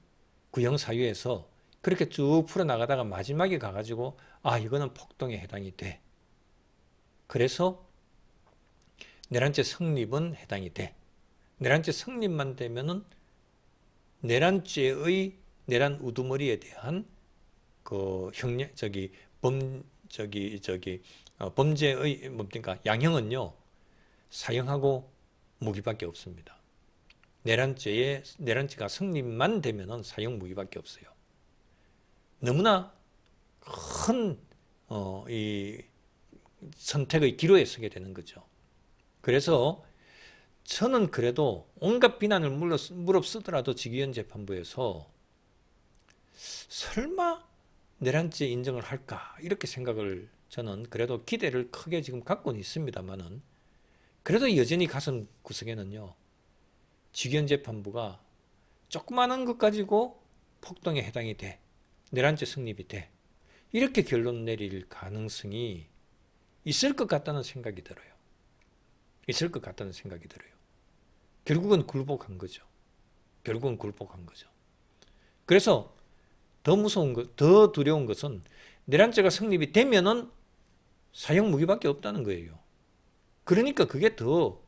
구형 사유에서 그렇게 쭉 풀어나가다가 마지막에 가가지고 이거는 폭동에 해당이 돼. 그래서 내란죄 성립은 해당이 돼. 내란죄 성립만 되면은 내란죄의 내란 우두머리에 대한 그 범죄의 뭡니까 양형은요 사형하고 무기밖에 없습니다. 내란죄가 성립만 되면은 사형 무기밖에 없어요. 너무나 큰 이 선택의 기로에 서게 되는 거죠. 그래서 저는 그래도 온갖 비난을 무릅쓰더라도 직위원 재판부에서 설마 내란죄 인정을 할까 이렇게 생각을 저는 그래도 기대를 크게 지금 갖고는 있습니다만은 그래도 여전히 가슴 구석에는요 직위원 재판부가 조그마한 것 가지고 폭동에 해당이 돼 내란죄 성립이 돼 이렇게 결론 내릴 가능성이 있을 것 같다는 생각이 들어요. 결국은 굴복한 거죠. 그래서 더 두려운 것은 내란죄가 성립이 되면은 사형 무기밖에 없다는 거예요. 그러니까 그게 더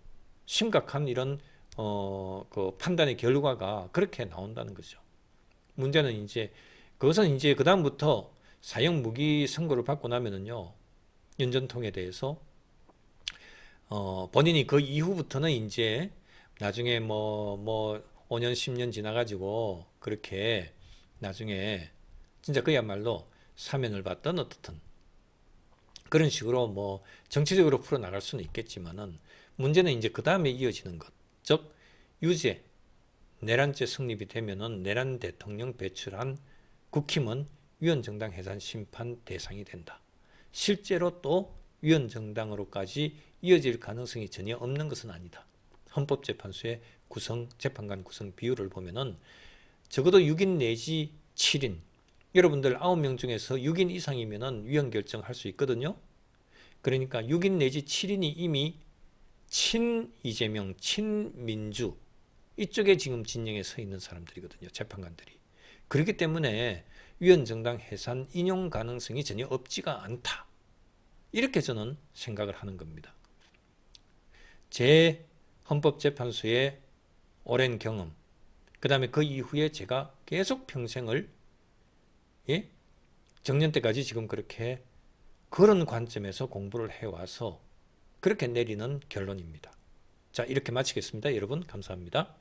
심각한 이런 그 판단의 결과가 그렇게 나온다는 거죠. 문제는 그것은 그 다음부터 사형 무기 선고를 받고 나면은요 윤전통에 대해서 본인이 그 이후부터는 나중에 5년 10년 지나가지고 그렇게 나중에 진짜 그야말로 사면을 받든 어떻든 그런 식으로 뭐 정치적으로 풀어나갈 수는 있겠지만은 문제는 이제 그 다음에 이어지는 것, 즉 유죄, 내란죄 성립이 되면은 내란 대통령 배출한 국힘은 위헌정당 해산 심판 대상이 된다. 실제로 또 위헌정당으로까지 이어질 가능성이 전혀 없는 것은 아니다. 헌법재판소의 재판관 구성 비율을 보면은 적어도 6인 내지 7인, 여러분들 9명 중에서 6인 이상이면은 위헌 결정할 수 있거든요. 그러니까 6인 내지 7인이 이미 친 이재명, 친민주 이쪽에 지금 진영에 서 있는 사람들이거든요. 재판관들이. 그렇기 때문에 위헌정당 해산 인용 가능성이 전혀 없지가 않다. 이렇게 저는 생각을 하는 겁니다. 제 헌법재판소의 오랜 경험, 그 다음에 그 이후에 제가 계속 평생을 정년 때까지 지금 그렇게 그런 관점에서 공부를 해와서 그렇게 내리는 결론입니다. 자, 이렇게 마치겠습니다. 여러분 감사합니다.